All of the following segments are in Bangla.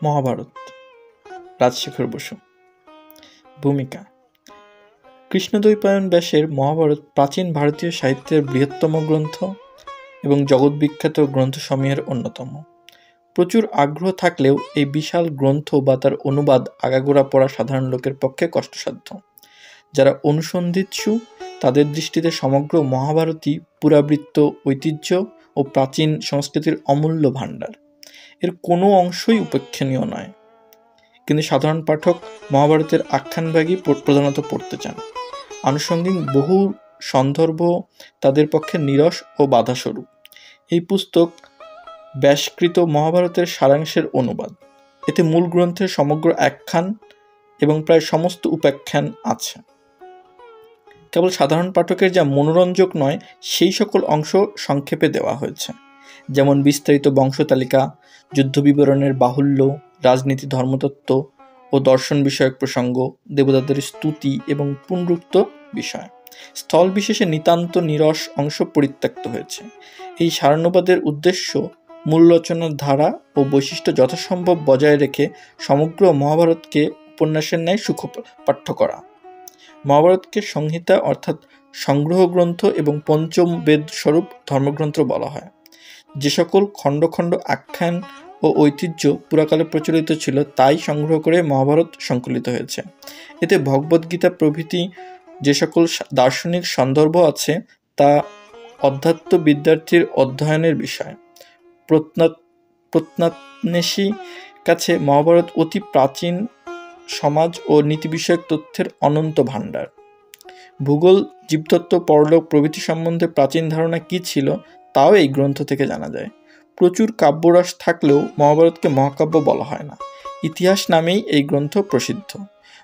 মহাভারত, রাজশেখর বসু। ভূমিকা: কৃষ্ণদ্বৈপায়ন ব্যাসের মহাভারত প্রাচীন ভারতীয় সাহিত্যের বৃহত্তম গ্রন্থ এবং জগৎবিখ্যাত গ্রন্থসমূহের অন্যতম। প্রচুর আগ্রহ থাকলেও এই বিশাল গ্রন্থ বা তার অনুবাদ আগাগোড়া পড়া সাধারণ লোকের পক্ষে কষ্টসাধ্য। যারা অনুসন্ধিৎসু তাদের দৃষ্টিতে সমগ্র মহাভারতই পুরাবৃত্ত ঐতিহ্য ও প্রাচীন সংস্কৃতির অমূল্য ভাণ্ডার। এর কোনো অংশই উপেক্ষণীয় নয়। কিন্তু সাধারণ পাঠক মহাভারতের আখ্যানভাগই প্রধানত পড়তে চান। আনুষঙ্গিক বহু সন্দর্ভ তাদের পক্ষে নিরস ও বাধাস্বরূপ। এই পুস্তক ব্যাসকৃত মহাভারতের সারাংশের অনুবাদ। এতে মূল গ্রন্থের সমগ্র আখ্যান এবং প্রায় সমস্ত উপাখ্যান আছে। কেবল সাধারণ পাঠকের যা মনোরঞ্জক নয় সেই সকল অংশ সংক্ষেপে দেওয়া হয়েছে, যেমন বিস্তারিত বংশতালিকা, যুদ্ধ বিবরণের বাহুল্য, রাজনীতি, ধর্মতত্ত্ব ও দর্শন বিষয়ক প্রসঙ্গ, দেবতাদের স্তুতি এবং পুনরুক্ত বিষয়। স্থল বিশেষে নিতান্ত নিরস অংশ পরিত্যক্ত হয়েছে। এই সারানুবাদের উদ্দেশ্য মূল রচনার ধারা ও বৈশিষ্ট্য যথাসম্ভব বজায় রেখে সমগ্র মহাভারতকে উপন্যাসের ন্যায় সুখপাঠ্য করা। মহাভারতকে সংহিতা অর্থাৎ সংগ্রহ গ্রন্থ এবং পঞ্চম বেদ স্বরূপ ধর্মগ্রন্থ বলা হয়। যে সকল খণ্ড খণ্ড আখ্যান ও ঐতিহ্য পুরাকালে প্রচলিত ছিল তাই সংগ্রহ করে মহাভারত সংকলিত হয়েছে। এতে ভগবদ্গীতা প্রভৃতি যে সকল দার্শনিক সন্দর্ভ আছে তা অধ্যাত্ম বিদ্যার্থীর অধ্যয়নের বিষয়। প্রত্নান্বেষী কাছে মহাভারত অতি প্রাচীন সমাজ ও নীতি বিষয়ক তথ্যের অনন্ত ভাণ্ডার। ভূগোল, জীবতত্ত্ব, পরলোক প্রভৃতি সম্বন্ধে প্রাচীন ধারণা কী ছিল তাও এই গ্রন্থ থেকে জানা যায়। প্রচুর কাব্যরস থাকলেও মহাভারতকে মহাকাব্য বলা হয় না। ইতিহাস নামেই এই গ্রন্থ প্রসিদ্ধ।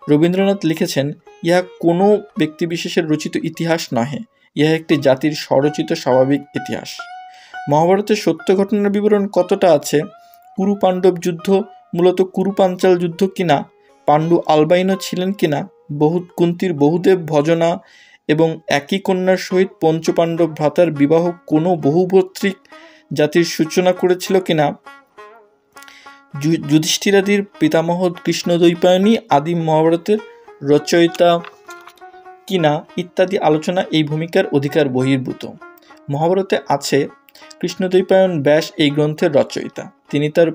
রবীন্দ্রনাথ লিখেছেন, ইহা কোনো ব্যক্তিবিশেষের রচিত ইতিহাস নহে, ইহা একটি জাতির স্বরচিত স্বাভাবিক ইতিহাস। মহাভারতের সত্য ঘটনার বিবরণ কতটা আছে, কুরু পাণ্ডব যুদ্ধ মূলত কুরু পাঞ্চাল যুদ্ধ কিনা, পাণ্ডু আলবাইনো ছিলেন কিনা, কুন্তির বহুদেব ভজনা এবং একই কন্যার সহিত পঞ্চপাণ্ডব ভ্রাতার বিবাহ কোনো বহুভর্তৃক জাতির সূচনা করেছিল কিনা, যুধিষ্ঠিরাদির পিতামহ কৃষ্ণদ্বৈপায়নই আদিম মহাভারতের রচয়িতা কিনা ইত্যাদি আলোচনা এই ভূমিকার অধিকার বহির্ভূত। মহাভারতে আছে কৃষ্ণদ্বৈপায়ন ব্যাস এই গ্রন্থের রচয়িতা। তিনি তার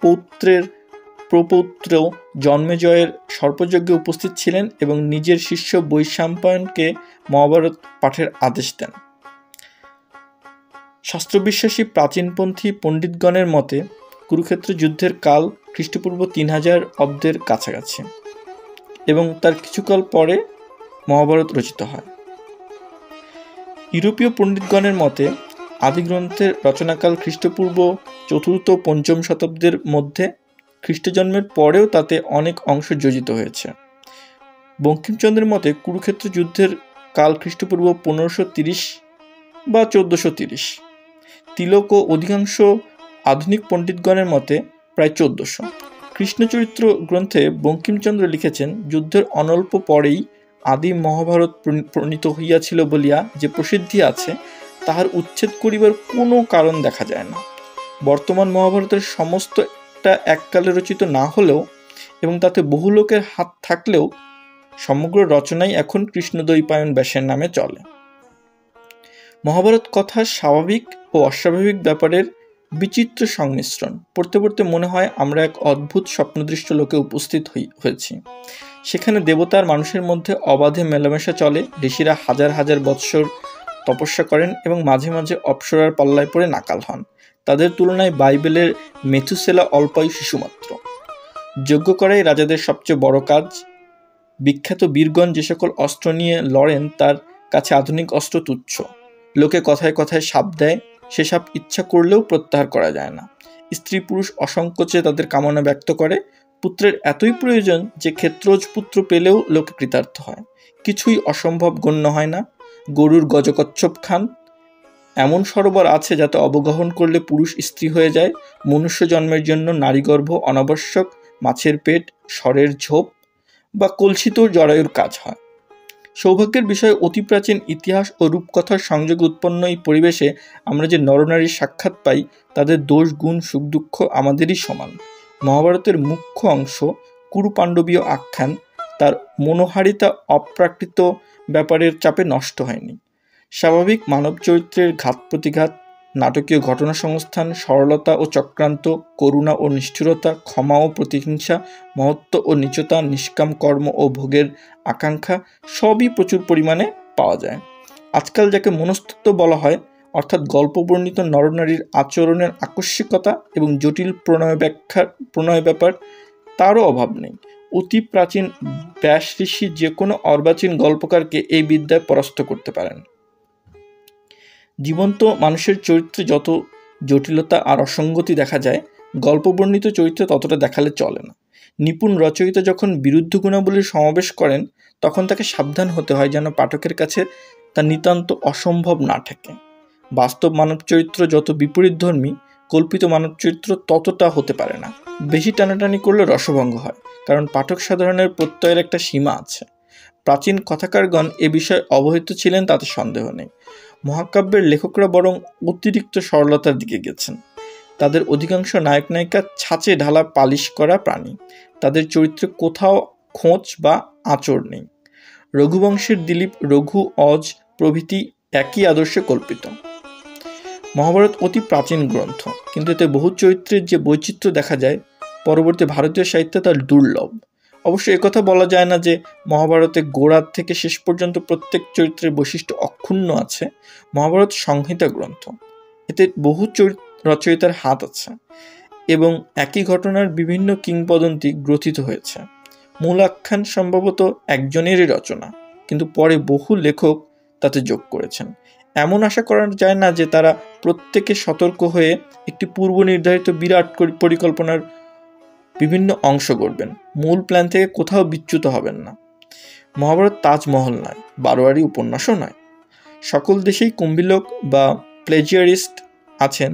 পৌত্রের প্রপৌত্র জন্মেজয়ের সর্পযজ্ঞে উপস্থিত ছিলেন এবং নিজের শিষ্য বৈশাম্পায়নকে মহাভারত পাঠের আদেশ দেন। শাস্ত্রবিশ্বাসী প্রাচীনপন্থী পণ্ডিতগণের মতে কুরুক্ষেত্র যুদ্ধের কাল খ্রিস্টপূর্ব 3000 অব্দের কাছাকাছি এবং তার কিছুকাল পরে মহাভারত রচিত হয়। ইউরোপীয় পণ্ডিতগণের মতে আদিগ্রন্থের রচনাকাল খ্রিস্টপূর্ব 4th-5ম শতাব্দীর মধ্যে। খ্রিস্টজন্মের পরেও তাতে অনেক অংশ যোজিত হয়েছে। বঙ্কিমচন্দ্রের মতে কুরুক্ষেত্র যুদ্ধের কাল খ্রিস্টপূর্ব 1530 বা 1430। তিলক ও অধিকাংশ আধুনিক পণ্ডিতগণের মতে প্রায় 1400। কৃষ্ণচরিত্র গ্রন্থে বঙ্কিমচন্দ্র লিখেছেন, যুদ্ধের অনল্প পরেই আদি মহাভারত প্রণীত হইয়াছিল বলিয়া যে প্রসিদ্ধি আছে তাহার উচ্ছেদ করিবার কোনো কারণ দেখা যায় না। বর্তমান মহাভারতের সমস্তটা এককালে রচিত না হলেও এবং তাতে বহু লোকের হাত থাকলেও সমগ্র রচনাই এখন কৃষ্ণদ্বৈপায়ন ব্যাসের নামে চলে। মহাভারত কথার স্বাভাবিক ও অস্বাভাবিক ব্যাপারের বিচিত্র সংমিশ্রণ। পড়তে পড়তে মনে হয় আমরা এক অদ্ভুত স্বপ্নদৃষ্ট লোকে উপস্থিত হয়েছি। সেখানে দেবতার মানুষের মধ্যে অবাধে মেলামেশা চলে। ঋষিরা হাজার হাজার বৎসর তপস্যা করেন এবং মাঝে মাঝে অপ্সরার পাল্লায় পড়ে নাকাল হন। তাদের তুলনায় বাইবেলের মেথুসেলা অল্পায়ু শিশুমাত্র। যজ্ঞ করাই রাজাদের সবচেয়ে বড় কাজ। বিখ্যাত বীরগণ যে সকল অস্ত্র নিয়ে লড়েন তার কাছে আধুনিক অস্ত্র তুচ্ছ। লোকে কথায় কথায় শাপ দেয়, সে শাপ ইচ্ছা করলেও প্রত্যাহার করা যায় না। স্ত্রী পুরুষ অসংকোচে তাদের কামনা ব্যক্ত করে। পুত্রের এতই প্রয়োজন যে ক্ষেত্রজ পুত্র পেলেও লোকে কৃতার্থ হয়। কিছুই অসম্ভব গণ্য হয় না। গরুর গজকচ্ছপ খান। এমন সরোবর আছে যাতে অবগাহন করলে পুরুষ স্ত্রী হয়ে যায়। মনুষ্য জন্মের জন্য নারীগর্ভ অনাবশ্যক। মাছের পেট, স্বরের ঝোপ বা কলসিত জরায়ুর কাজ হয়। সৌভাগ্যের বিষয়ে অতি প্রাচীন ইতিহাস ও রূপকথার সংযোগে উৎপন্ন এই পরিবেশে আমরা যে নরনারীর সাক্ষাৎ পাই তাদের দোষ গুণ সুখ দুঃখ আমাদেরই সমান। মহাভারতের মুখ্য অংশ কুরুপাণ্ডবীয় আখ্যান তার মনোহারিতা অপ্রাকৃত ব্যাপারের চাপে নষ্ট হয়নি। স্বাভাবিক মানব চরিত্রের ঘাত প্রতিঘাত, নাটকীয় ঘটনা সংস্থান, সরলতা ও চক্রান্ত, করুণা ও নিষ্ঠুরতা, ক্ষমা ও প্রতিহিংসা, মহত্ব ও নীচতা, নিষ্কাম কর্ম ও ভোগের আকাঙ্ক্ষা সবই প্রচুর পরিমাণে পাওয়া যায়। আজকাল যাকে মনস্তত্ত্ব বলা হয়, অর্থাৎ গল্প বর্ণিত নরনারীর আচরণের আকস্মিকতা এবং জটিল প্রণয় ব্যাপার, তারও অভাব নেই। অতি প্রাচীন ব্যাস ঋষি যে কোনো অর্বাচীন গল্পকারকে এই বিদ্যায় পরাস্ত করতে পারেন। জীবন্ত মানুষের চরিত্রে যত জটিলতা আর অসঙ্গতি দেখা যায়, গল্পবর্ণিত চরিত্রে ততটা দেখালে চলে না। নিপুণ রচয়িতা যখন বিরুদ্ধ গুণাবলীর সমাবেশ করেন, তখন তাকে সাবধান হতে হয় যেন পাঠকের কাছে তা নিতান্ত অসম্ভব না ঠেকে। বাস্তব মানব চরিত্র যত বিপরীতধর্মী, কল্পিত মানব চরিত্র ততটা হতে পারে না। বেশি টানাটানি করলে রসভঙ্গ হয়, কারণ পাঠক সাধারণের প্রত্যয়ের একটা সীমা আছে। প্রাচীন কথাকারগণ এ বিষয়ে অবহিত ছিলেন, তাতে সন্দেহ নেই। মহাকাব্যের লেখকরা বরং অতিরিক্ত সরলতার দিকে গেছেন। তাদের অধিকাংশ নায়ক নায়িকা ছাঁচে ঢালা পালিশ করা প্রাণী, তাদের চরিত্রে কোথাও খোঁচ বা আঁচড় নেই। রঘুবংশের দিলীপ, রঘু, অজ প্রভৃতি একই আদর্শে কল্পিত। মহাভারত অতি প্রাচীন গ্রন্থ, কিন্তু এতে বহু চরিত্রের যে বৈচিত্র্য দেখা যায়, পরবর্তী ভারতীয় সাহিত্যে তার দুর্লভ। অবশ্য একথা বলা যায় না যে মহাভারতে গোড়া থেকে শেষ পর্যন্ত প্রত্যেক চরিত্রের বৈশিষ্ট্য অক্ষুণ্ণ আছে। মহাভারত সংহিতা গ্রন্থ, এতে বহু রচয়িতার হাত আছে এবং একই ঘটনার বিভিন্ন কিংবদন্তি গ্রথিত হয়েছে। মূল আখ্যান সম্ভবত একজনেরই রচনা, কিন্তু পরে বহু লেখক তাতে যোগ করেছেন। এমন আশা করা যায় না যে তারা প্রত্যেকে সতর্ক হয়ে একটি পূর্ব নির্ধারিত বিরাট পরিকল্পনার বিভিন্ন অংশ গড়বেন, মূল প্ল্যান থেকে কোথাও বিচ্যুত হবেন না। মহাভারত তাজমহল নয়, বারোয়ারি উপন্যাসও নয়। সকল দেশেই কুম্ভিলক বা প্লেজিয়ারিস্ট আছেন,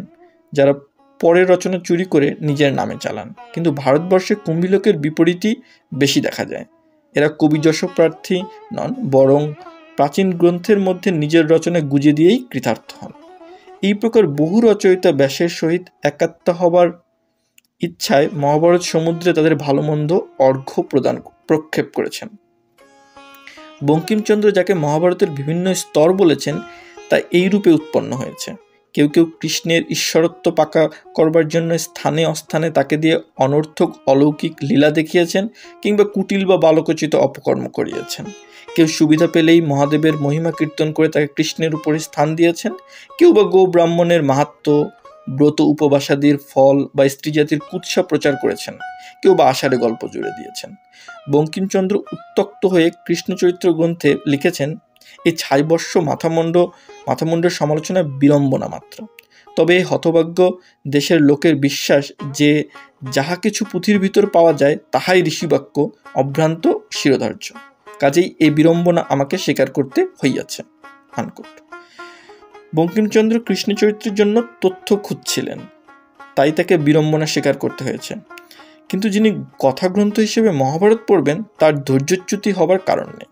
যারা পরের রচনা চুরি করে নিজের নামে চালান, কিন্তু ভারতবর্ষে কুম্ভিলকের বিপরীতই বেশি দেখা যায়। এরা কবিযশ প্রার্থী নন, বরং প্রাচীন গ্রন্থের মধ্যে নিজের রচনা গুজে দিয়েই কৃতার্থ হন। এই প্রকার বহু রচয়িতা ব্যাসের সহিত একাত্ম হবার ইচ্ছায় মহাভারত সমুদ্রে তাদের ভালো মন্দ অর্ঘ্য প্রক্ষেপ করেছেন। বঙ্কিমচন্দ্র যাকে মহাভারতের বিভিন্ন স্তর বলেছেন, তা এই রূপে উৎপন্ন হয়েছে। কেউ কেউ কৃষ্ণের ঈশ্বরত্ব পাকা করবার জন্য স্থানে অস্থানে তাকে দিয়ে অনর্থক অলৌকিক লীলা দেখিয়েছেন, কিংবা কুটিল বা বালকোচিত অপকর্ম করিয়েছেন। কেউ সুবিধা পেলেই মহাদেবের মহিমা কীর্তন করে তাকে কৃষ্ণের উপরে স্থান দিয়েছেন। কেউ বা গো ব্রাহ্মণের মাহাত্ম্য, ব্রত উপবাসাদির ফল বা স্ত্রী জাতির কুৎসা প্রচার করেছেন। কেউ বা আষাঢ়ে গল্প জুড়ে দিয়েছেন। বঙ্কিমচন্দ্র উত্তক্ত হয়ে কৃষ্ণচরিত্র গ্রন্থে লিখেছেন, এই ছাইবর্ষ মাথামুণ্ডের সমালোচনা বিড়ম্বনা মাত্র। তবে এই হতভাগ্য দেশের লোকের বিশ্বাস যে যাহা কিছু পুঁথির ভিতর পাওয়া যায় তাহাই ঋষিবাক্য, অভ্রান্ত শিরোধার্য। কাজেই এই বিড়ম্বনা আমাকে স্বীকার করতে হইয়াছে। বঙ্কিমচন্দ্র কৃষ্ণ চরিত্রের জন্য তথ্য খুঁজছিলেন, তাই তাকে বিড়ম্বনা স্বীকার করতে হয়েছে। কিন্তু যিনি কথাগ্রন্থ হিসেবে মহাভারত পড়বেন, তার ধৈর্যচ্যুতি হবার কারণ নেই।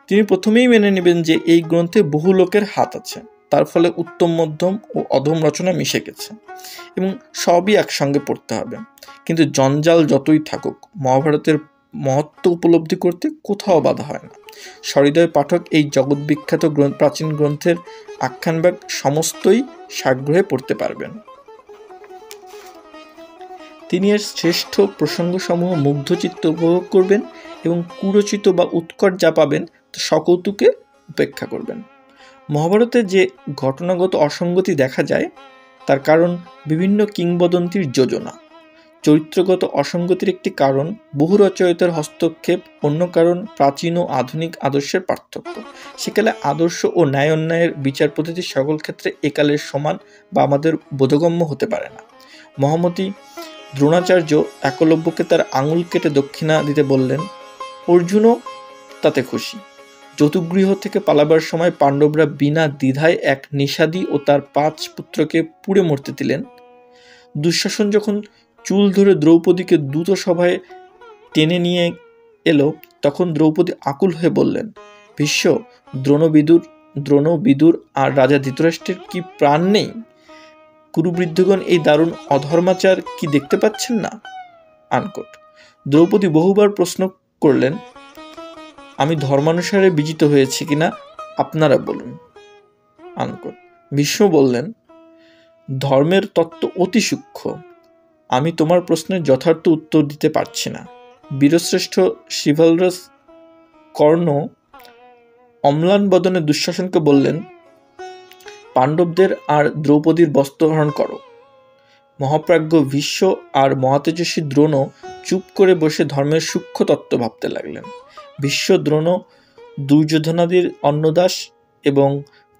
তিনি প্রথমেই মেনে নেবেন যে এই গ্রন্থে বহু লোকের হাত আছে, তার ফলে উত্তম মধ্যম ও অধম রচনা মিশে গেছে এবং সবই একসঙ্গে পড়তে হবে। কিন্তু জঞ্জাল যতই থাকুক, মহাভারতের মহত্ব উপলব্ধি করতে কোথাও বাধা হয় না। সহৃদয় পাঠক এই জগৎবিখ্যাত প্রাচীন গ্রন্থের আখ্যানভাগ সমস্তই সাগ্রহে পড়তে পারবেন। তিনি এর শ্রেষ্ঠ প্রসঙ্গসমূহ মুগ্ধচিত্ত উপভোগ করবেন এবং কুরচিত বা উৎকট যা পাবেন তা সকৌতুকে উপেক্ষা করবেন। মহাভারতে যে ঘটনাগত অসঙ্গতি দেখা যায়, তার কারণ বিভিন্ন কিংবদন্তির যোজনা। চরিত্রগত অসঙ্গতির একটি কারণ বহু রচয়িতার হস্তক্ষেপ, অন্য কারণ প্রাচীন ও আধুনিক আদর্শের পার্থক্য। সেকালে আদর্শ ও ন্যায় অন্যায়ের বিচার পদ্ধতি সকল ক্ষেত্রে একালের সমান বা আমাদের বোধগম্য হতে পারে না। মহামতি দ্রোণাচার্য একলব্যকে তার আঙুল কেটে দক্ষিণা দিতে বললেন, অর্জুনও তাতে খুশি। যতুগৃহ থেকে পালাবার সময় পাণ্ডবরা বিনা দ্বিধায় এক নিষাদী ও তার 5 পুত্রকে পুড়ে মরতে দিলেন। দুঃশাসন যখন চুল ধরে দ্রৌপদীকে দ্রুত সভায় টেনে নিয়ে এলো, তখন দ্রৌপদী আকুল হয়ে বললেন, ভীষ্ম, দ্রোণ, বিদুর আর রাজা ধৃতরাষ্ট্রের কি প্রাণ নেই? কুরুবৃদ্ধগণ এই দারুণ অধর্মাচার কি দেখতে পাচ্ছেন না? আনকোট। দ্রৌপদী বহুবার প্রশ্ন করলেন, আমি ধর্মানুসারে বিজিত হয়েছি কিনা আপনারা বলুন, আনকোট। ভীষ্ম বললেন, ধর্মের তত্ত্ব অতি সূক্ষ্ম, আমি তোমার প্রশ্নের যথার্থ উত্তর দিতে পারছি না। বীরশ্রেষ্ঠ শিভালরাস কর্ণ অম্লান বদনে দুঃশাসনকে বললেন, পাণ্ডবদের আর দ্রৌপদীর বস্ত্রহরণ করো। মহাপ্রাজ্ঞ ভীষ্ম আর মহাতেজস্বী দ্রোণ চুপ করে বসে ধর্মের সূক্ষ্ম তত্ত্ব ভাবতে লাগলেন। ভীষ্ম, দ্রোণ দুর্যোধনাদির অন্নদাস এবং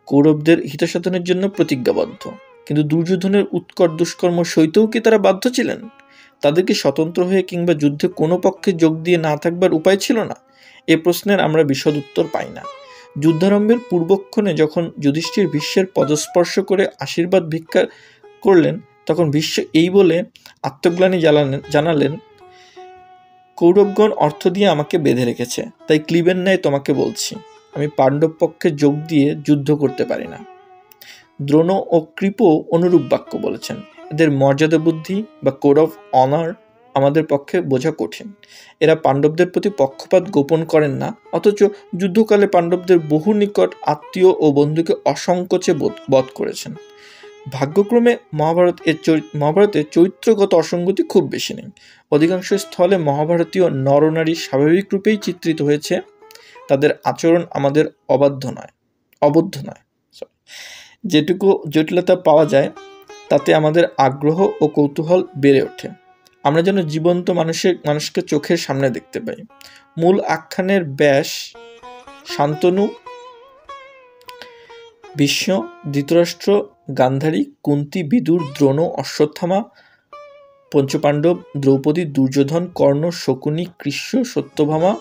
কৌরবদের হিতসাধনের জন্য প্রতিজ্ঞাবদ্ধ, কিন্তু দুর্যোধনের উৎকট দুষ্কর্ম সইতেও কি তারা বাধ্য ছিলেন? তাদেরকে স্বতন্ত্র হয়ে কিংবা যুদ্ধে কোনো পক্ষে যোগ দিয়ে না থাকবার উপায় ছিল না? এ প্রশ্নের আমরা বিশদ উত্তর পাই না। যুদ্ধারম্ভের পূর্বক্ষণে যখন যুধিষ্ঠির ভীষ্মের পদস্পর্শ করে আশীর্বাদ ভিক্ষা করলেন, তখন ভীষ্ম এই বলে আত্মগ্লানি জানালেন, কৌরবগণ অর্থ দিয়ে আমাকে বেঁধে রেখেছে, তাই ক্লীবের ন্যায় তোমাকে বলছি, আমি পাণ্ডব পক্ষে যোগ দিয়ে যুদ্ধ করতে পারি না। দ্রোণ ও কৃপ অনুরূপ বাক্য বলেছেন। এদের মর্যাদা বুদ্ধি বা কোড অফ অনার আমাদের পক্ষে বোঝা কঠিন। এরা পাণ্ডবদের প্রতি পক্ষপাত গোপন করেন না, অথচ যুদ্ধকালে পাণ্ডবদের বহু নিকট আত্মীয় ও বন্ধুকে অসংকোচে বধ করেছেন। ভাগ্যক্রমে মহাভারতে চরিত্রগত অসঙ্গতি খুব বেশি নেই। অধিকাংশ স্থলে মহাভারতীয় নরনারী স্বাভাবিক রূপেই চিত্রিত হয়েছে, তাদের আচরণ আমাদের অবদ্ধ নয়। যেটুকু জটিলতা পাওয়া যায় তাতে আমাদের আগ্রহ ও কৌতূহল বেড়ে ওঠে। আমরা যেন জীবন্ত মানুষকে চোখের সামনে দেখতে পাই। মূল আখ্যানের ব্যাস শান্তনু, ভীষ্ম, ধৃতরাষ্ট্র, গান্ধারী, কুন্তী, বিদুর, দ্রোণ, অশ্বত্থামা, পঞ্চপাণ্ডব, দ্রৌপদী, দুর্যোধন, কর্ণ, শকুনি, কৃষ্ণ, সত্যভামা,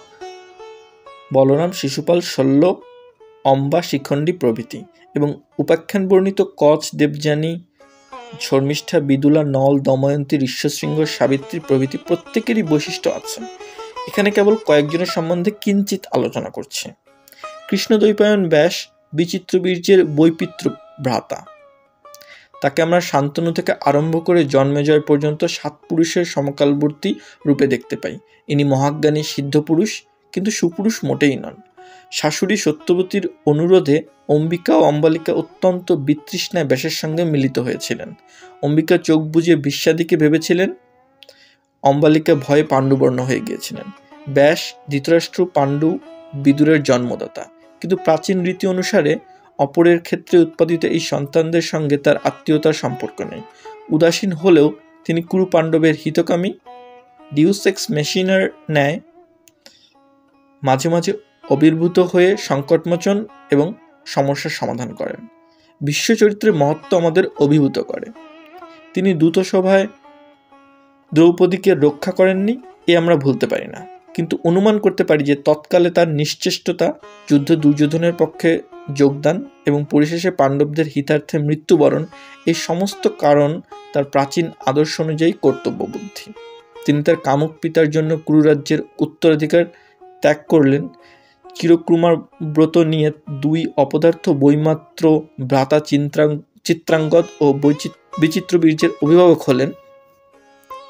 বলরাম, শিশুপাল, শল্য, অম্বা, শিখণ্ডী প্রভৃতি, এবং উপাখ্যান বর্ণিত কচ, দেবযানী, শর্মিষ্ঠা, বিদুলা, নল, দময়ন্তী, ঋষ্যশৃঙ্গ, সাবিত্রী প্রভৃতি প্রত্যেকেরই বৈশিষ্ট্য আছে। এখানে কেবল কয়েকজনের সম্বন্ধে কিঞ্চিত আলোচনা করছে। কৃষ্ণদ্বৈপায়ন ব্যাস বিচিত্রবীর্যের বৈপিত্র ভ্রাতা। তাকে আমরা শান্তনু থেকে আরম্ভ করে জন্মেজয় পর্যন্ত 7 পুরুষের সমকালবর্তী রূপে দেখতে পাই। ইনি মহাজ্ঞানী সিদ্ধ পুরুষ, কিন্তু সুপুরুষ মোটেই নন। শাশুড়ি সত্যবতীর অনুরোধে অম্বিকা ও অম্বালিকা অত্যন্ত বিতৃষ্ণায় ব্যাসের সঙ্গে মিলিত হয়েছিলেন। অম্বিকা চোখ বুজে বিশ্বাদিকে ভেবেছিলেন, অম্বালিকা ভয়ে পাণ্ডুবর্ণ হয়ে গিয়েছিলেন। ব্যাস ধৃতরাষ্ট্র, পাণ্ডু, বিদুরের জন্মদাতা, কিন্তু প্রাচীন রীতি অনুসারে অপরের ক্ষেত্রে উৎপাদিত এই সন্তানদের সঙ্গে তার আত্মীয়তার সম্পর্ক নেই। উদাসীন হলেও তিনি কুরু পাণ্ডবের হিতকামী, ডিউস এক্স মেশিনার ন্যায় মাঝে মাঝে আবির্ভূত হয়ে সংকটমোচন এবং সমস্যার সমাধান করেন। বিশ্বচরিত্রের মহত্ব আমাদের অভিভূত করে। তিনি দূতসভায় দ্রৌপদীকে রক্ষা করেননি, এ আমরা ভুলতে পারি না, কিন্তু অনুমান করতে পারি যে তৎকালে তার নিশ্চেষ্টতা, যুদ্ধ দুর্যোধনের পক্ষে যোগদান এবং পরিশেষে পাণ্ডবদের হিতার্থে মৃত্যুবরণ, এই সমস্ত কারণ তার প্রাচীন আদর্শ অনুযায়ী কর্তব্য বুদ্ধি। তিনি তার কামুক পিতার জন্য কুরুরাজ্যের উত্তরাধিকার ত্যাগ করলেন, চিরকুমার ব্রত নিয়ে 2 অপদার্থ বৈমাত্র ভ্রাতা চিত্রাঙ্গদ ও বিচিত্রবীর্যের অভিভাবক হলেন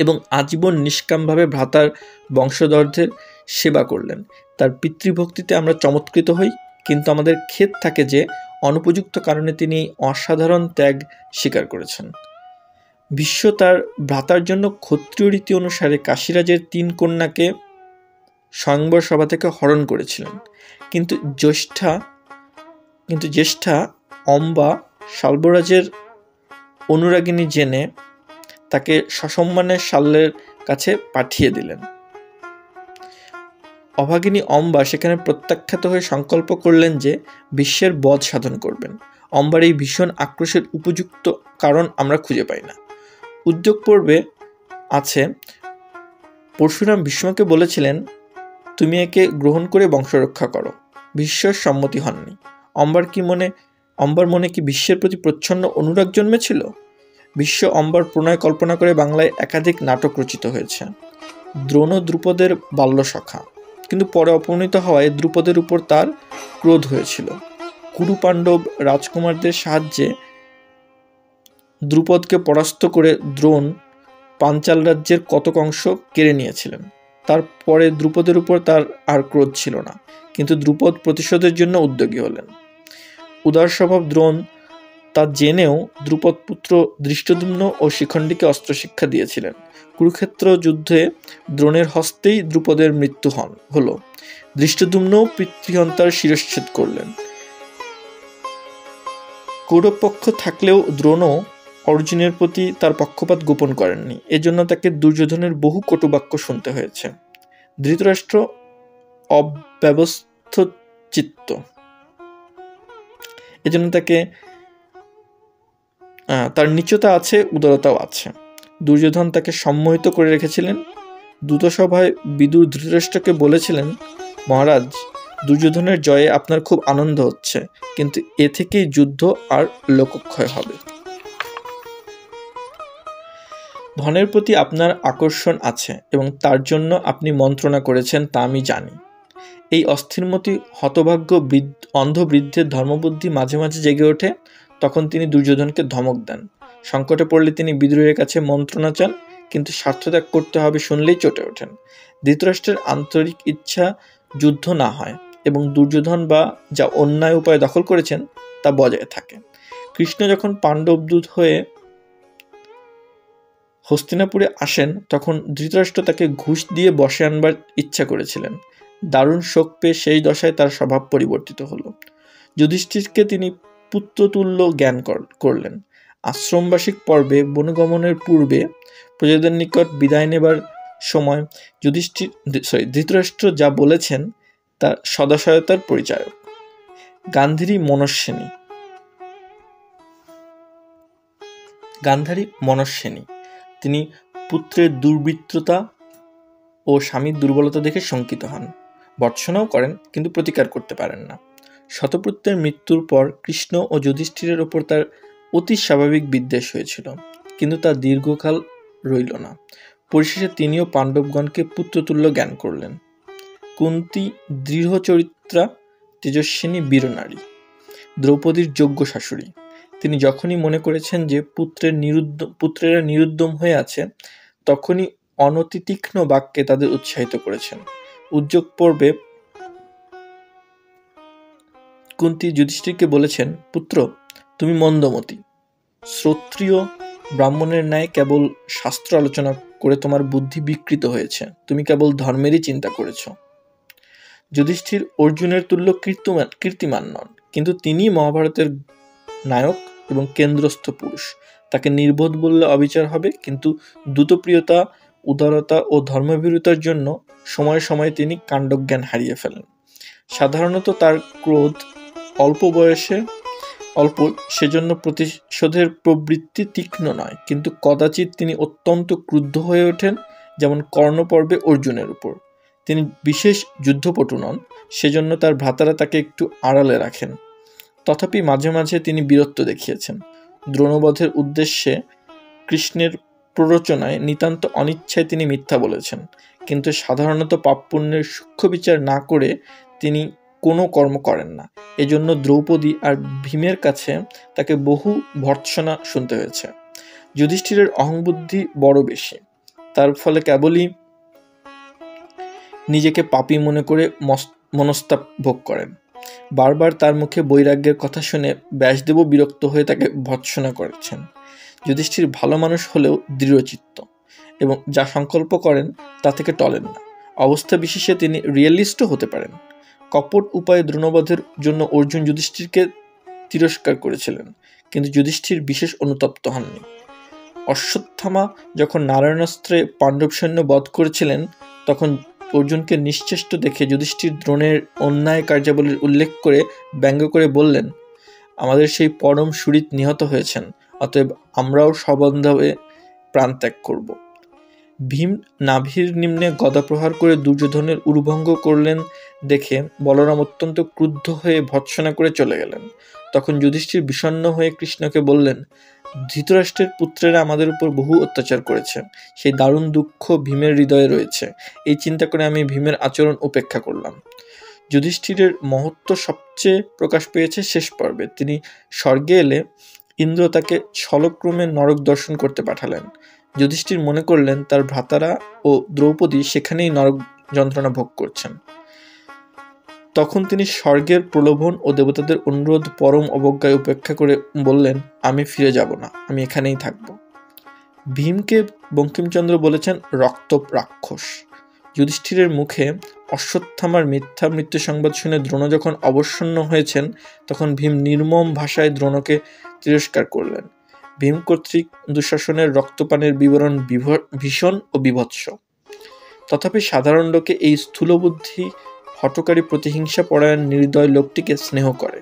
এবং আজীবন নিষ্কামভাবে ভ্রাতার বংশধরদের সেবা করলেন। তার পিতৃভক্তিতে আমরা চমৎকৃত হই, কিন্তু আমাদের খেদ থাকে যে অনুপযুক্ত কারণে তিনি অসাধারণ ত্যাগ স্বীকার করেছেন। ভীষ্ম তার ভ্রাতার জন্য ক্ষত্রিয় রীতি অনুসারে কাশীরাজের 3 কন্যাকে স্বয়ংবর সভা থেকে হরণ করেছিলেন, কিন্তু জ্যেষ্ঠা অম্বা শাল্বরাজের অনুরাগিনী জেনে তাকে সসম্মানে শাল্যের কাছে পাঠিয়ে দিলেন। অভাগিনী অম্বা সেখানে প্রত্যাখ্যাত হয়ে সংকল্প করলেন যে ভীষ্মের বধ সাধন করবেন। অম্বার এই ভীষণ আক্রোশের উপযুক্ত কারণ আমরা খুঁজে পাই না। উদ্যোগ পর্বে আছে, পরশুরাম ভীষ্মকে বলেছিলেন, তুমি একে গ্রহণ করে বংশরক্ষা করো। ভীষ্মের সম্মতি হননি। অম্বার মনে কি ভীষ্মের প্রতি প্রচ্ছন্ন অনুরাগ জন্মেছিল? ভীষ্ম অম্বার প্রণয় কল্পনা করে বাংলায় একাধিক নাটক রচিত হয়েছে। দ্রোণ দ্রুপদের বাল্যসখা, কিন্তু পরে অপমানিত হওয়ায় দ্রুপদের উপর তার ক্রোধ হয়েছিল। কুরু পাণ্ডব রাজকুমারদের সাহায্যে দ্রুপদকে পরাস্ত করে দ্রোণ পাঞ্চাল রাজ্যের কতক অংশ কেড়ে নিয়েছিলেন। তারপরে দ্রুপদের উপর তার আর ক্রোধ ছিল না, কিন্তু দ্রুপদ প্রতিশোধের জন্য উদ্যোগী হলেন। উদার স্বভাব দ্রোণ তা জেনেও দ্রুপদ পুত্র দৃষ্টদ্যুম্ন ও শিখণ্ডীকে অস্ত্রশিক্ষা দিয়েছিলেন। কুরুক্ষেত্র যুদ্ধে দ্রোণের হস্তেই দ্রুপদের মৃত্যু হলো। দৃষ্টদ্যুম্ন পিতৃহন্তার শিরশ্ছেদ করলেন। কৌরবপক্ষ থাকলেও দ্রোণও অর্জুনের প্রতি তার পক্ষপাত গোপন করেননি। এজন্য তাকে দুর্যোধনের বহু কটুবাক্য শুনতে হয়েছে। ধৃতরাষ্ট্র অব্যবস্থচিত্ত, এজন্য তার নিচতা আছে, উদারতাও আছে। দুর্যোধন তাকে সম্মোহিত করে রেখেছিলেন। দূতসভায় বিদুর ধৃতরাষ্ট্রকে বলেছিলেন, মহারাজ, দুর্যোধনের জয়ে আপনার খুব আনন্দ হচ্ছে, কিন্তু এ থেকেই যুদ্ধ আর লোকক্ষয় হবে। ধনের প্রতি আপনার আকর্ষণ আছে এবং তার জন্য আপনি মন্ত্রণা করেছেন, তা আমি জানি। এই অস্থিরমতি হতভাগ্য অন্ধ বৃদ্ধের ধর্মবুদ্ধি মাঝে মাঝে জেগে ওঠে। তখন তিনি দুর্যোধনকে ধমক দেন। সংকটে পড়লে তিনি বিদুরের কাছে মন্ত্রণা চান, কিন্তু স্বার্থত্যাগ করতে হবে শুনলেই চটে ওঠেন। ধৃতরাষ্ট্রের আন্তরিক ইচ্ছা যুদ্ধ না হয় এবং দুর্যোধন বা যা অন্যায় উপায় দখল করেছেন তা বজায় থাকে। কৃষ্ণ যখন পাণ্ডবদূত হয়ে হস্তিনাপুরে আসেন, তখন ধৃতরাষ্ট্র তাকে ঘুষ দিয়ে বশে আনবার ইচ্ছা করেছিলেন। দারুণ শোক পেয়ে সেই দশায় তার স্বভাব পরিবর্তিত হলো। যুধিষ্ঠিরকে তিনি পুত্রতুল্য জ্ঞান করলেন। আশ্রমবাসিক পর্বে বনগমনের পূর্বে প্রজাদের নিকট বিদায় নেবার সময় ধৃতরাষ্ট্র যা বলেছেন তা সদাশয়তার পরিচায়ক। গান্ধারী মনস্বিনী, তিনি পুত্রের দুর্বৃত্ততা ও স্বামীর দুর্বলতা দেখে শঙ্কিত হন। ভর্ৎসনাও করেন, কিন্তু প্রতিকার করতে পারেন না। শতপুত্রের মৃত্যুর পর কৃষ্ণ ও যুধিষ্ঠিরের ওপর তার অতি স্বাভাবিক বিদ্বেষ হয়েছিল, কিন্তু তা দীর্ঘকাল রইল না। পরিশেষে তিনিও পাণ্ডবগণকে পুত্রতুল্য জ্ঞান করলেন। কুন্তী দৃঢ় চরিত্রা, তেজস্বিনী বীরনারী, দ্রৌপদীর যোগ্য শাশুড়ি। তিনি যখনই মনে করেছেন যে পুত্রেরা নিরুদ্যম হয়ে আছে, তখনই অনতি তীক্ষ্ণ বাক্যে তাদের উৎসাহিত করেছেন। উদ্যোগ পর্বে কুন্তী যুধিষ্ঠিরকে বলেছেন, পুত্র, তুমি মন্দমতি। শ্রোত্রিয় ব্রাহ্মণের ন্যায় কেবল শাস্ত্র আলোচনা করে তোমার বুদ্ধি বিকৃত হয়েছে। তুমি কেবল ধর্মেরই চিন্তা করেছ। যুধিষ্ঠির অর্জুনের তুল্য কীর্তিমান নন, কিন্তু তিনি মহাভারতের নায়ক এবং কেন্দ্রস্থ পুরুষ। তাকে নির্বোধ বললে অবিচার হবে, কিন্তু দ্রুতপ্রিয়তা, উদারতা ও ধর্মভীরুতার জন্য সময়ে সময়ে তিনি কাণ্ডজ্ঞান হারিয়ে ফেলেন। সাধারণত তার ক্রোধ অল্প, সেজন্য প্রতিশোধের প্রবৃত্তি তীক্ষ্ণ নয়, কিন্তু কদাচিৎ তিনি অত্যন্ত ক্রুদ্ধ হয়ে ওঠেন, যেমন কর্ণপর্বে অর্জুনের উপর। তিনি বিশেষ যুদ্ধপটু নন, সেজন্য তার ভ্রাতারা তাকে একটু আড়ালে রাখেন। তথাপি মাঝে মাঝে তিনি বীরত্ব দেখিয়েছেন। দ্রোণবধের উদ্দেশ্যে কৃষ্ণের প্ররোচনায় নিতান্ত অনিচ্ছায় তিনি মিথ্যা বলেছেন, কিন্তু সাধারণত পাপপুণ্যের সূক্ষ্ম বিচার না করে তিনি কোনো কর্ম করেন না। এজন্য দ্রৌপদী আর ভীমের কাছে তাকে বহু ভর্ৎসনা শুনতে হয়েছে। যুধিষ্ঠিরের অহংবুদ্ধি বড় বেশি, তার ফলে কেবলই নিজেকে পাপী মনে করে মনস্তাপ ভোগ করেন। বারবার তার মুখে বৈরাগ্যের কথা শুনে ব্যাসদেবও বিরক্ত হয়ে তাকে ভর্ৎসনা করেছেন। যুধিষ্ঠির ভালো মানুষ হলেও দৃঢ়চিত্ত এবং যা সংকল্প করেন তা থেকে টলেন না। অবস্থা বিশেষে তিনি রিয়েলিস্টও হতে পারেন। কপট উপায়ে দ্রোণবধের জন্য অর্জুন যুধিষ্ঠিরকে তিরস্কার করেছিলেন, কিন্তু যুধিষ্ঠির বিশেষ অনুতপ্ত হননি। অশ্বত্থামা যখন নারায়ণাস্ত্রে পাণ্ডব সৈন্য বধ করেছিলেন, তখন অর্জুনকে নিশ্চেষ্ট দেখে যুধিষ্ঠির দ্রোণের অন্যায় কার্যাবলীর উল্লেখ করে ব্যঙ্গ করে বললেন, আমাদের সেই পরম সুহৃৎ নিহত হয়েছেন, অতএব আমরাও সবন্ধভাবে প্রাণত্যাগ করব। ভীম নাভির নিম্নে গদা প্রহার করে দুর্যোধনের উরুভঙ্গ করলেন দেখে বলরাম অত্যন্ত ক্রুদ্ধ হয়ে ভর্ৎসনা করে চলে গেলেন। তখন যুধিষ্ঠির বিষণ্ণ হয়ে কৃষ্ণকে বললেন, ধৃতরাষ্ট্রের পুত্রেরা আমাদের উপর বহু অত্যাচার করেছে, সেই দারুণ দুঃখ ভীমের হৃদয়ে রয়েছে। এই চিন্তা করে আমি ভীমের আচরণ উপেক্ষা করলাম। যুধিষ্ঠিরের মহত্ব সবচেয়ে প্রকাশ পেয়েছে শেষ পর্বে। তিনি স্বর্গে এলে ইন্দ্র তাকে ছলক্রমে নরক দর্শন করতে পাঠালেন। যুধিষ্ঠির মনে করলেন তার ভ্রাতারা ও দ্রৌপদী সেখানেই নরক যন্ত্রণা ভোগ করছেন। তখন তিনি স্বর্গের প্রলোভন ও দেবতাদের অনুরোধ পরম অবজ্ঞায় উপেক্ষা করে বললেন, আমি ফিরে যাব না, আমি এখানেই থাকব। ভীমকে বঙ্কিমচন্দ্র বলেছেন রক্ত রাক্ষস। যুধিষ্ঠিরের মুখে অশ্বত্থামার মিথ্যা মৃত্যু সংবাদ শুনে দ্রোণ যখন অবসন্ন হয়েছেন, তখন ভীম নির্মম ভাষায় দ্রোণকে তিরস্কার করলেন। ভীম কর্তৃক দুঃশাসনের রক্তপানের বিবরণ ভীষণ ও বীভৎস। তথাপি সাধারণ লোকে এই স্থূলবুদ্ধি হঠকারী প্রতিহিংসা পরায়ণ নির্দয় লোকটিকে স্নেহ করে।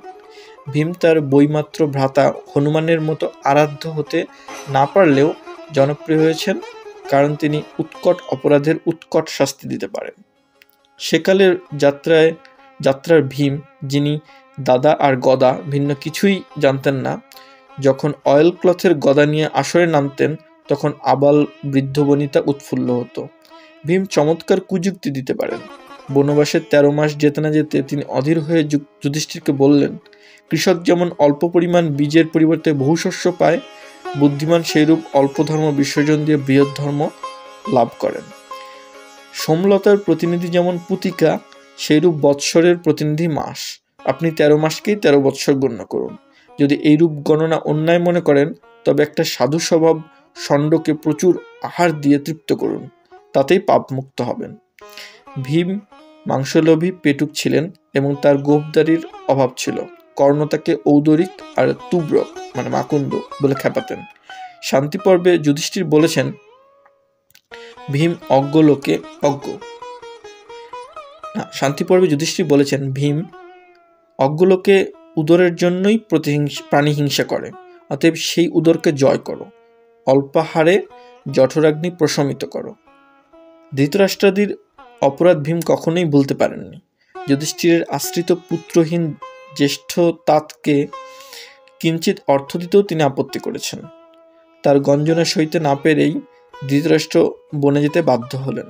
ভীম তার বইমাত্র ভ্রাতা হনুমানের মতো আরাধ্য হতে না পারলেও জনপ্রিয় হয়েছেন, কারণ তিনি উৎকট অপরাধের উৎকট শাস্তি দিতে পারেন। সেকালের যাত্রার ভীম, যিনি দাদা আর গদা ভিন্ন কিছুই জানতেন না, যখন অয়েল ক্লথের গদা নিয়ে আসরে নামতেন, তখন আবাল বৃদ্ধ বনিতা উৎফুল্ল হতো। ভীম চমৎকার কুযুক্তি দিতে পারেন। বনবাসের 13 মাস যেতে না যেতে তিনি অধীর হয়ে যুধিষ্ঠিরকে বললেন, কৃষক যেমন অল্প পরিমাণ বীজের পরিবর্তে বহু শস্য পায়, বুদ্ধিমান সেইরূপ অল্প ধর্ম বিসর্জন দিয়ে বৃহৎ ধর্ম লাভ করেন। সোমলতার প্রতিনিধি যেমন পুতিকা, সেইরূপ বৎসরের প্রতিনিধি মাস। আপনি 13 মাসকেই 13 বৎসর গণ্য করুন। যদি এইরূপ গণনা অন্যায় মনে করেন, তবে একটা সাধু স্বভাব ষণ্ডকে প্রচুর আহার দিয়ে তৃপ্ত করুন, তাতেই পাপমুক্ত হবেন। ভীম মাংসলোভী পেটুক ছিলেন এবং তার গোঁফদাড়ির অভাব ছিল। কর্ণ তাকে ঔদরিক আর তুব্রক মানে মাকুন্দ বলে খেপাতেন। শান্তি পর্বে যুধিষ্ঠির বলেছেন, ভীম অজ্ঞলোকে উদরের জন্যই প্রাণী হিংসা করে, অতএব সেই উদরকে জয় করো, অল্পাহারে জঠরাগ্নি প্রশমিত করো। ধৃতরাষ্ট্রাদির অপরাধ ভীম কখনোই ভুলতে পারেননি। যুধিষ্ঠিরের আশ্রিত পুত্রহীন জ্যেষ্ঠ তাতকে কিঞ্চিত অর্থ দিতেও তিনি আপত্তি করেছেন। তার গঞ্জনা সইতে না পেরেই ধৃতরাষ্ট্র বনে যেতে বাধ্য হলেন।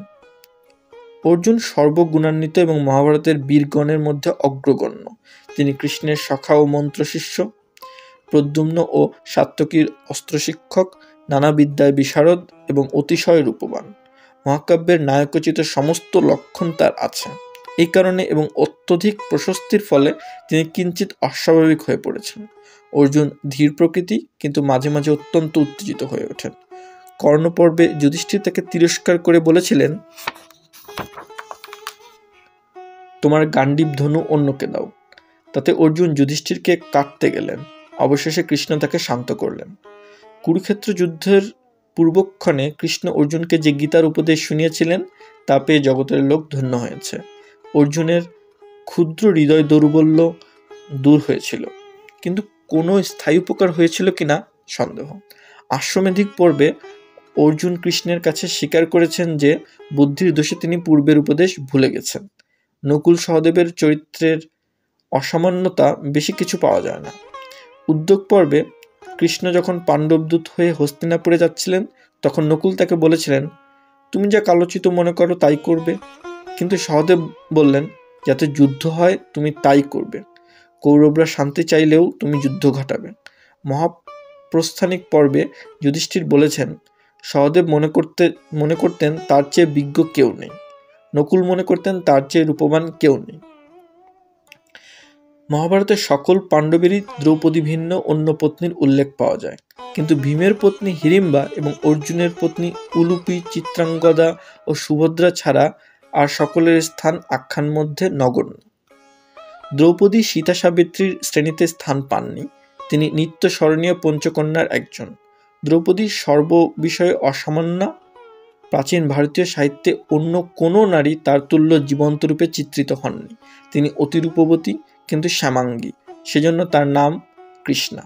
অর্জুন সর্বগুণান্বিত এবং মহাভারতের বীরগণের মধ্যে অগ্রগণ্য। তিনি কৃষ্ণের সখা ও মন্ত্রশিষ্য, প্রদ্যুম্ন ও সাত্যকীর অস্ত্রশিক্ষক, নানা বিদ্যায় বিশারদ এবং অতিশয় রূপবান। মহাকাব্যের নায়কোচিত সমস্ত লক্ষণ তার আছে। এই কারণে এবং অত্যধিক প্রশস্তির ফলে তিনি কিঞ্চিত অস্বাভাবিক হয়ে পড়েছেন। অর্জুন ধীর প্রকৃতি, কিন্তু মাঝে মাঝে অত্যন্ত উত্তেজিত হয়ে ওঠেন। কর্ণপর্বে যুধিষ্ঠির তাকে তিরস্কার করে বলেছিলেন, তোমার গান্ডীব ধনু অন্যকে দাও। তাতে অর্জুন যুধিষ্ঠিরকে কাটতে গেলেন। অবশেষে কৃষ্ণ তাকে শান্ত করলেন। কুরুক্ষেত্র যুদ্ধের পূর্বক্ষণে কৃষ্ণ অর্জুনকে যে গীতার উপদেশ শুনিয়েছিলেন, তা পেয়ে জগতের লোক ধন্য হয়েছে। অর্জুনের ক্ষুদ্র হৃদয় দৌর্বল্য দূর হয়েছিল, কিন্তু কোনো স্থায়ী উপকার হয়েছিল কিনা সন্দেহ। আশ্বমেধিক পর্বে অর্জুন কৃষ্ণের কাছে স্বীকার করেছেন যে বুদ্ধির দোষে তিনি পূর্বের উপদেশ ভুলে গেছেন। নকুল সহদেবের চরিত্রের অসামান্যতা বেশি কিছু পাওয়া যায় না। উদ্যোগ পর্বে কৃষ্ণ যখন পাণ্ডবদূত হয়ে হস্তিনাপুরে যাচ্ছিলেন, তখন নকুল তাকে বলেছিলেন, তুমি যা কালোচিত মনে করো তাই করবে। কিন্তু সহদেব বললেন, যাতে যুদ্ধ হয় তুমি তাই করবে। কৌরবরা শান্তি চাইলেও তুমি যুদ্ধ ঘটাবে। মহাপ্রস্থানিক পর্বে যুধিষ্ঠির বলেছেন, সহদেব মনে করতেন তার চেয়ে বিজ্ঞ কেউ নেই। নকুল মনে করতেন তার চেয়ে রূপবান কেউ নেই। মহাভারতের সকল পাণ্ডবেরই দ্রৌপদী ভিন্ন অন্য পত্নীর উল্লেখ পাওয়া যায়, কিন্তু ভীমের পত্নী হিড়িম্বা এবং অর্জুনের পত্নী উলুপি, চিত্রাঙ্গদা ও সুভদ্রা ছাড়া আর সকলের স্থান আখ্যান মধ্যে নগণ্য। দ্রৌপদী সীতা সাবিত্রীর শ্রেণীতে স্থান পাননি। তিনি নিত্য স্মরণীয় পঞ্চকন্যার একজন। দ্রৌপদী সর্ববিষয়ে অসামান্য। প্রাচীন ভারতীয় সাহিত্যে অন্য কোনো নারী তার তুল্য জীবন্তরূপে চিত্রিত হননি। তিনি অতি রূপবতী, কিন্তু শ্যামাঙ্গী, সেজন্য তার নাম কৃষ্ণা।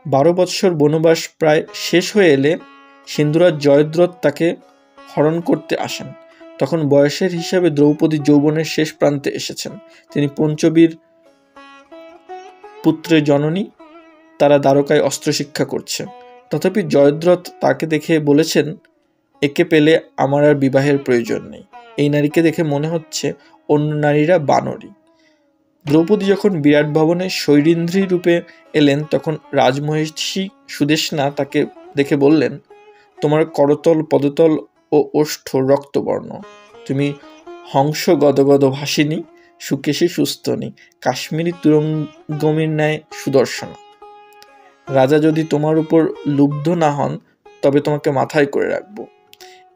12 বৎসর বনবাস প্রায় শেষ হয়ে এলে সিন্ধুরাজ জয়দ্রথ তাকে হরণ করতে আসেন। তখন বয়সের হিসাবে দ্রৌপদী যৌবনের শেষ প্রান্তে এসেছেন। তিনি পঞ্চবীর পুত্রের জননী। তারা দ্বারকায় অস্ত্র শিক্ষা করছে। তথাপি জয়দ্রথ তাকে দেখে বলেছেন, একে পেলে আমার আর বিবাহের প্রয়োজন নেই। এই নারীকে দেখে মনে হচ্ছে অন্য নারীরা বানরী। দ্রৌপদী যখন বিরাট ভবনে শৈরিন্দ্রী রূপে এলেন, তখন রাজমহিষী সুদেষ্ণা তাকে দেখে বললেন, তোমার করতল পদতল ও ওষ্ঠ রক্তবর্ণ। তুমি হংস গদগদ ভাসিনী, সুকেশী সুস্তনী, কাশ্মীরি তুরঙ্গমীর ন্যায় সুদর্শনা। রাজা যদি তোমার উপর লুব্ধ না হন তবে তোমাকে মাথায় করে রাখব।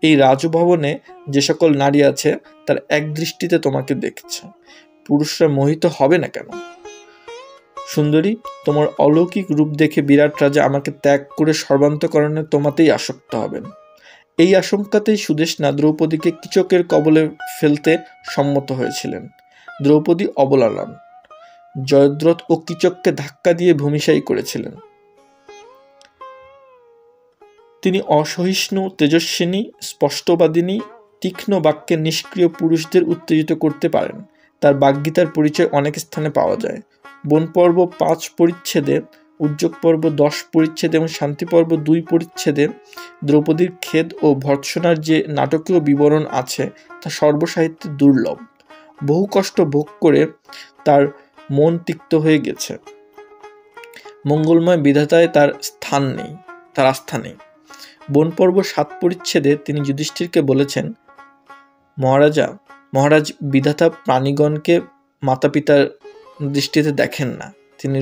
এই রাজভবনে যে সকল নারী আছে তার এক দৃষ্টিতে তোমাকে দেখছে, পুরুষরা মোহিত হবে না কেন? সুন্দরী, তোমার অলৌকিক রূপ দেখে বিরাট রাজা আমাকে ত্যাগ করে সর্বান্তকরণে তোমাতেই আসক্ত হবেন। এই আশঙ্কাতেই সুদেষ্ণা দ্রৌপদীকে কিচকের কবলে ফেলতে সম্মত হয়েছিলেন। দ্রৌপদী অবলা নন, জয়দ্রথ ও কিচককে ধাক্কা দিয়ে ভূমিশায়ী করেছিলেন। তিনি অসহিষ্ণু, তেজস্বিনী, স্পষ্টবাদিনী, তীক্ষ্ণ বাক্যে নিষ্ক্রিয় পুরুষদের উত্তেজিত করতে পারেন। তার বাগ্গীতার পরিচয় অনেক স্থানে পাওয়া যায়। বন পর্ব 5 পরিচ্ছেদে, উদ্যোগ পর্ব 10 পরিচ্ছেদে এবং শান্তি পর্ব 2 পরিচ্ছেদে দ্রৌপদীর খেদ ও ভর্ৎসনার যে নাটকীয় বিবরণ আছে তা সর্বসাহিত্যে দুর্লভ। বহু কষ্ট ভোগ করে তার মন তিক্ত হয়ে গেছে। মঙ্গলময় বিধাতায় তার আস্থা নেই। বন পর্ব 7 পরিচ্ছেদে তিনি যুধিষ্ঠিরকে বলেছেন, মহারাজ বিধাতা প্রাণীগণকে মাতা পিতার দৃষ্টিতে দেখেন না, তিনি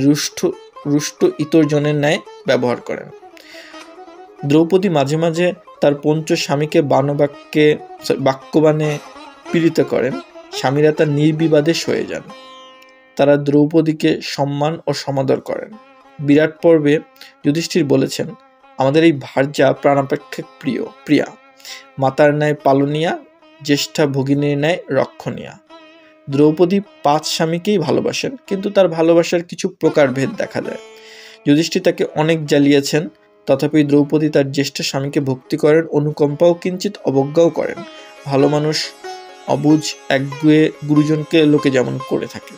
রুষ্ট ইতর জনের ন্যায় ব্যবহার করেন। দ্রৌপদী মাঝে মাঝে তার পঞ্চ স্বামীকে বাক্যবাণে পীড়িত করেন। স্বামীরা তার নির্বিবাদে সয়ে যান। তারা দ্রৌপদীকে সম্মান ও সমাদর করেন। বিরাট পর্বে যুধিষ্ঠির বলেছেন, আমাদের এই ভার্যা প্রাণাপেক্ষা প্রিয়া, মাতার ন্যায় পালনীয়া, জ্যেষ্ঠা ভগিনীর ন্যায় রক্ষণীয়া। দ্রৌপদী 5 স্বামীকেই ভালোবাসেন, কিন্তু তার ভালোবাসার কিছু প্রকারভেদ দেখা যায়। যুধিষ্ঠির তাকে অনেক জ্বালিয়েছেন, তথাপি দ্রৌপদী তার জ্যেষ্ঠ স্বামীকে ভক্তি করেন, অনুকম্পাও কিঞ্চিত অবজ্ঞাও করেন। ভালো মানুষ অবুঝ একগুয়ে গুরুজনকে লোকে যেমন করে থাকে।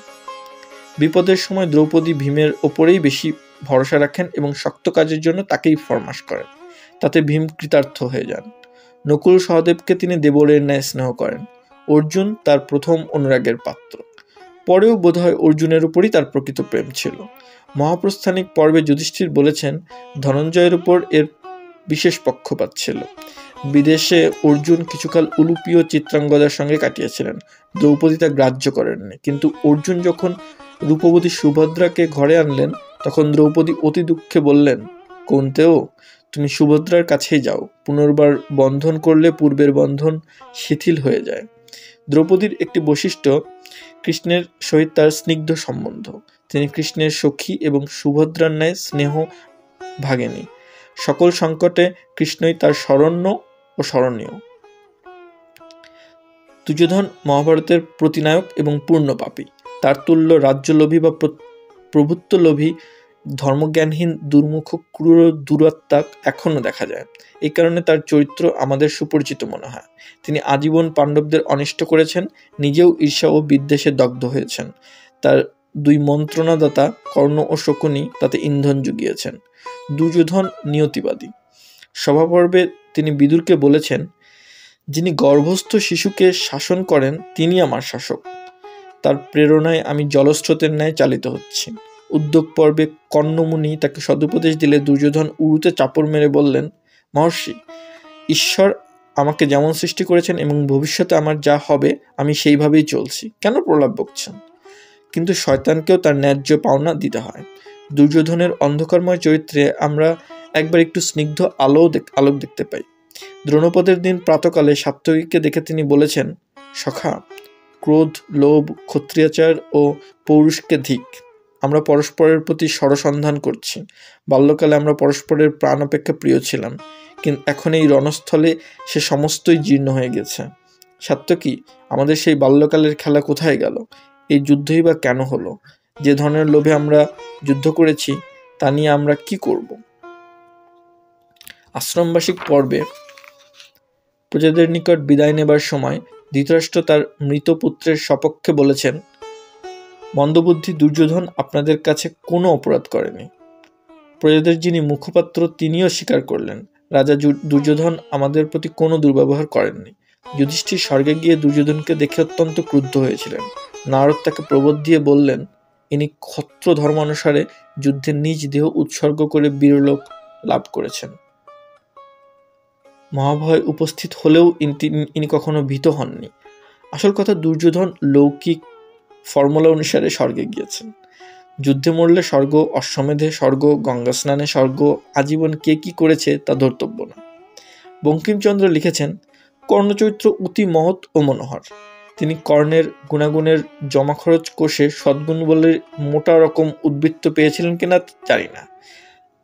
বিপদের সময় দ্রৌপদী ভীমের ওপরেই বেশি ভরসা রাখেন এবং শক্ত কাজের জন্য তাকেই ফরমাস করেন। তাতে ভীম কৃতার্থ হয়ে যান। নকুল সহদেবকে তিনি দেবরের ন্যায় স্নেহ করেন। অর্জুন তার প্রথম অনুরাগের পাত্র। পরেও বোধহয় অর্জুনের উপরই তার প্রকৃত প্রেম ছিল। মহাপ্রস্থানিক পর্বে যুধিষ্ঠির বলেছেন, ধনঞ্জয়ের উপর এর বিশেষ পক্ষপাত ছিল। বিদেশে অর্জুন কিছুকাল উলুপীয় চিত্রাঙ্গদার সঙ্গে কাটিয়েছিলেন। দ্রৌপদী তা গ্রাহ্য করেননি, কিন্তু অর্জুন যখন রূপবতী সুভদ্রাকে ঘরে আনলেন তখন দ্রৌপদী অতি দুঃখে বললেন, কৌন্তেয়, তুমি সুভদ্রার কাছেই যাও, পুনর্বার বন্ধন করলে পূর্বের বন্ধন শিথিল হয়ে যায়। দ্রৌপদীর একটি বৈশিষ্ট্য কৃষ্ণের সহিত তার স্নিগ্ধ সম্বন্ধ। তিনি কৃষ্ণের সখী এবং সুভদ্রার ন্যায় স্নেহ ভাগিনী। সকল সংকটে কৃষ্ণই তার শরণ্য ও স্মরণীয়। দুর্যোধন মহাভারতের প্রতিনায়ক এবং পূর্ণ পাপী। তার তুল্য রাজ্যলোভী বা প্রভুত্বলোভী ধর্মজ্ঞানহীন দুর্মুখ ক্রূর দুরাত্মা এখনো দেখা যায়। এই কারণে তার চরিত্র আমাদের সুপরিচিত মনে হয়। তিনি আজীবন পাণ্ডবদের অনিষ্ট করেছেন, নিজেও ঈর্ষা ও বিদ্বেষে দগ্ধ হয়েছেন। তার 2 মন্ত্রণাদাতা কর্ণ ও শকুনি তাতে ইন্ধন জুগিয়েছেন। দুর্যোধন নিয়তিবাদী। সভাপর্বে তিনি বিদুরকে বলেছেন, যিনি গর্ভস্থ শিশুকে শাসন করেন তিনি আমার শাসক। তার প্রেরণায় আমি জলস্রোতের ন্যায় চালিত হচ্ছি। উদ্যোগ পর্বে কর্ণমুনি তাকে সদুপদেশ দিলে দুর্যোধন উরুতে চাপড় মেরে বললেন, মহর্ষি, ঈশ্বর আমাকে যেমন সৃষ্টি করেছেন এবং ভবিষ্যতে আমার যা হবে আমি সেইভাবেই চলছি, কেন প্রলাপ বকছেন? কিন্তু শয়তানকেও তার ন্যায্য পাওনা দিতে হয়। দুর্যোধনের অন্ধকারময় চরিত্রে আমরা একবার একটু স্নিগ্ধ আলোক দেখতে পাই। দ্রোণপদের দিন প্রাতকালে সাত্যকীকে দেখে তিনি বলেছেন, সখা, ক্রোধ, লোভ, ক্ষত্রিয়াচার ও পৌরুষকে ধিক। আমরা পরস্পরের প্রতি সরসন্ধান করছি। বাল্যকালে আমরা পরস্পরের প্রাণ অপেক্ষা প্রিয় ছিলাম, কিন্তু এখন এই রণস্থলে সে সমস্তই জীর্ণ হয়ে গেছে। সাত্যকী, আমাদের সেই বাল্যকালের খেলা কোথায় গেল? এই যুদ্ধই বা কেন হলো? যে ধনের লোভে আমরা যুদ্ধ করেছি তা নিয়ে আমরা কি করব? আশ্রমবাসিক পর্বে প্রজাদের নিকট বিদায় নেবার সময় ধৃতরাষ্ট্র তার মৃত পুত্রের সপক্ষে বলেছেন, মন্দবুদ্ধি দুর্যোধন আপনাদের কাছে কোনো অপরাধ করেনি। প্রজাদের যিনি মুখপাত্র তিনিও স্বীকার করলেন, রাজা দুর্যোধন আমাদের প্রতি কোনো দুর্ব্যবহার করেননি। যুধিষ্ঠির স্বর্গে গিয়ে দুর্যোধনকে দেখে অত্যন্ত ক্রুদ্ধ হয়েছিলেন। নারদ তাকে প্রবোধ দিয়ে বললেন, ইনি ক্ষত্র ধর্মানুসারে যুদ্ধে নিজ দেহ উৎসর্গ করে বীরলোক লাভ করেছেন। মহাভয় উপস্থিত হলেও ইনি কখনো ভীত হননি। আসল কথা, দুর্যোধন লৌকিক ফর্মুলা অনুসারে স্বর্গে গিয়েছেন। যুদ্ধে মরলে স্বর্গ, অশ্বমেধে স্বর্গ, গঙ্গা স্নানে স্বর্গ, আজীবন কে কি করেছে তা ধর্তব্য না। বঙ্কিমচন্দ্র লিখেছেন, কর্ণচরিত্র অতি মহৎ ও মনোহর। তিনি কর্ণের গুণাগুণের জমাখরচ কোষে সদ্গুণ বলে মোটা রকম উদ্বৃত্ত পেয়েছিলেন কিনা জানি না।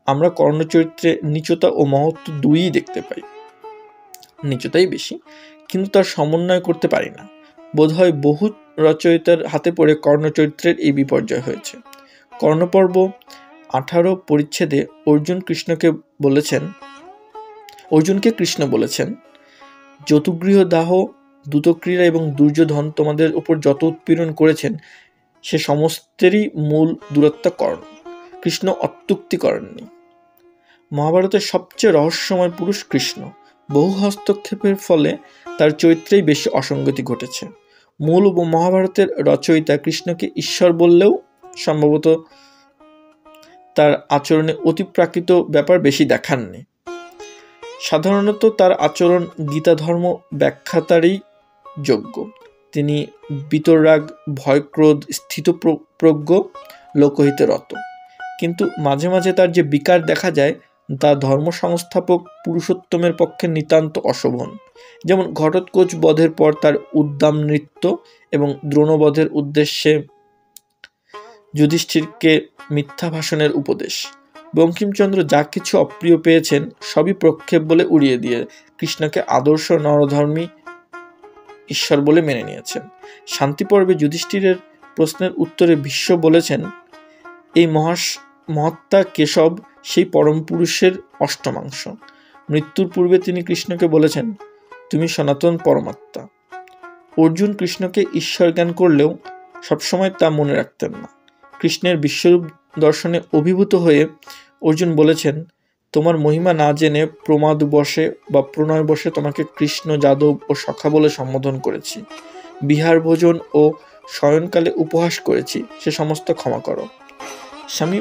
আমরা কর্ণচরিত্রে নীচতা ও মহত্ব দুইই দেখতে পাই, নীচতাই বেশি, কিন্তু তার সমন্বয় করতে পারি না। বোধহয় বহু রচয়িতার হাতে পড়ে কর্ণচরিত্রের এই বিপর্যয় হয়েছে। কর্ণপর্ব 18 পরিচ্ছেদে অর্জুনকে কৃষ্ণ বলেছেন, যতুগৃহ দাহ, দ্যুতক্রীড়া এবং দুর্যোধন তোমাদের উপর যত উৎপীড়ন করেছেন সে সমস্তেরই মূল দূরত্ব কর্ণ। কৃষ্ণ অত্যুক্তি করেননি। মহাভারতের সবচেয়ে রহস্যময় পুরুষ কৃষ্ণ। বহু হস্তক্ষেপের ফলে তার চরিত্রেই বেশি অসঙ্গতি ঘটেছে। মূল মহাভারতের রচয়িতা কৃষ্ণকে ঈশ্বর বললেও সম্ভবত তার আচরণে অতিপ্রাকৃত ব্যাপার বেশি দেখাননি। সাধারণত তার আচরণ গীতা ধর্ম ব্যাখ্যাতারই যোগ্য। তিনি বিতরাগ, ভয়ক্রোধ, স্থিতপ্রজ্ঞ, লোকহিতে রত। কিন্তু মাঝে মাঝে তার যে বিকার দেখা যায় তা ধর্ম সংস্থাপক পুরুষোত্তমের পক্ষে নিতান্ত অশোভন। যেমন ঘটোৎকোচ বধের পর তার উদ্দাম নৃত্য এবং দ্রোণবধের উদ্দেশ্যে যুধিষ্ঠিরকে মিথ্যা ভাষণের উপদেশ। বঙ্কিমচন্দ্র যা কিছু অপ্রিয় পেয়েছেন সবই প্রক্ষেপ বলে উড়িয়ে দিয়ে কৃষ্ণকে আদর্শ নরধর্মী ঈশ্বর বলে মেনে নিয়েছেন। শান্তি পর্বে যুধিষ্ঠিরের প্রশ্নের উত্তরে ভীষ্ম বলেছেন, এই মহাত্মা কেশব সেই পরম পুরুষের অষ্টমাংশ। মৃত্যুর পূর্বে তিনি কৃষ্ণকে বলেছেন, তুমি সনাতন পরমাত্মা। অর্জুন কৃষ্ণকে ঈশ্বর জ্ঞান করলেও সবসময় তা মনে রাখতেন না। কৃষ্ণের বিশ্বরূপ দর্শনে অভিভূত হয়ে অর্জুন বলেছেন, তোমার মহিমা না জেনে প্রমাদবশে বা প্রণয়বশে তোমাকে কৃষ্ণ, যাদব ও সখা বলে সম্বোধন করেছি। বিহার ভোজন ও শয়নকালে উপহাস করেছি, সে সমস্ত ক্ষমা করো। স্বামী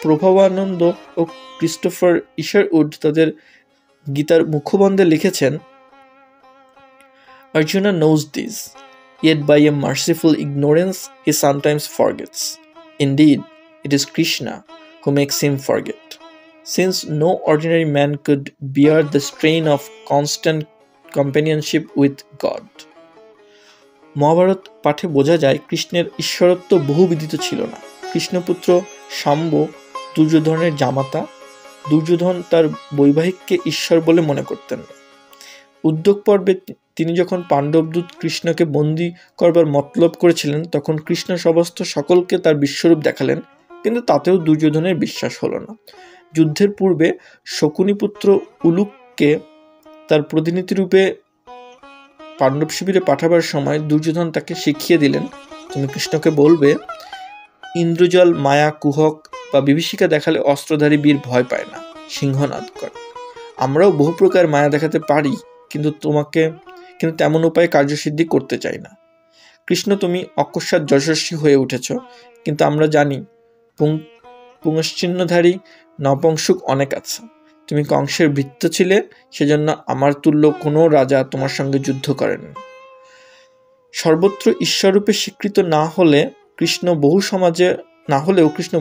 প্রভাবানন্দ ও ক্রিস্টোফার ইশারউড তাদের গীতার মুখবন্ধে লিখেছেন, Arjuna knows this, yet by a merciful ignorance he sometimes forgets. Indeed, it is Krishna who makes him forget, since no ordinary man could bear the strain of constant companionship with God. Mahabharata পাঠে বোঝা যায় কৃষ্ণের ঈশ্বরত্ব বহুবিদিত ছিল না। কৃষ্ণপুত্র শাম্ব দুর্যোধনের জামাতা। দুর্যোধন তার বৈবাহিককে ঈশ্বর বলে মনে করতেন না। উদ্যোগ পর্বে তিনি যখন পাণ্ডবদূত কৃষ্ণকে বন্দী করবার মতলব করেছিলেন তখন কৃষ্ণ সমস্ত সকলকে তার বিশ্বরূপ দেখালেন, কিন্তু তাতেও দুর্যোধনের বিশ্বাস হলো না। যুদ্ধের পূর্বে শকুনিপুত্র উলুককে তার প্রতিনিধিরূপে পাণ্ডব শিবিরে পাঠাবার সময় দুর্যোধন তাকে শিখিয়ে দিলেন, তুমি কৃষ্ণকে বলবে, ইন্দ্রজল, মায়া, কুহক বা বিভীষিকা দেখালে অস্ত্রধারী বীর ভয় পায় না, সিংহনাদ করে। আমরাও বহু প্রকার মায়া দেখাতে পারি, কিন্তু তেমন উপায়ে কার্যসিদ্ধি করতে চাই না। কৃষ্ণ, তুমি অকস্মাৎ যশস্বী হয়ে উঠেছ, কিন্তু আমরা জানি পুংশ্চিহ্নধারী নপুংসক অনেক আছে। তুমি কংসের ভৃত্য ছিলে, সেজন্য আমার তুল্য কোনো রাজা তোমার সঙ্গে যুদ্ধ করেননি। সর্বত্র ঈশ্বররূপে স্বীকৃত না হলেও কৃষ্ণ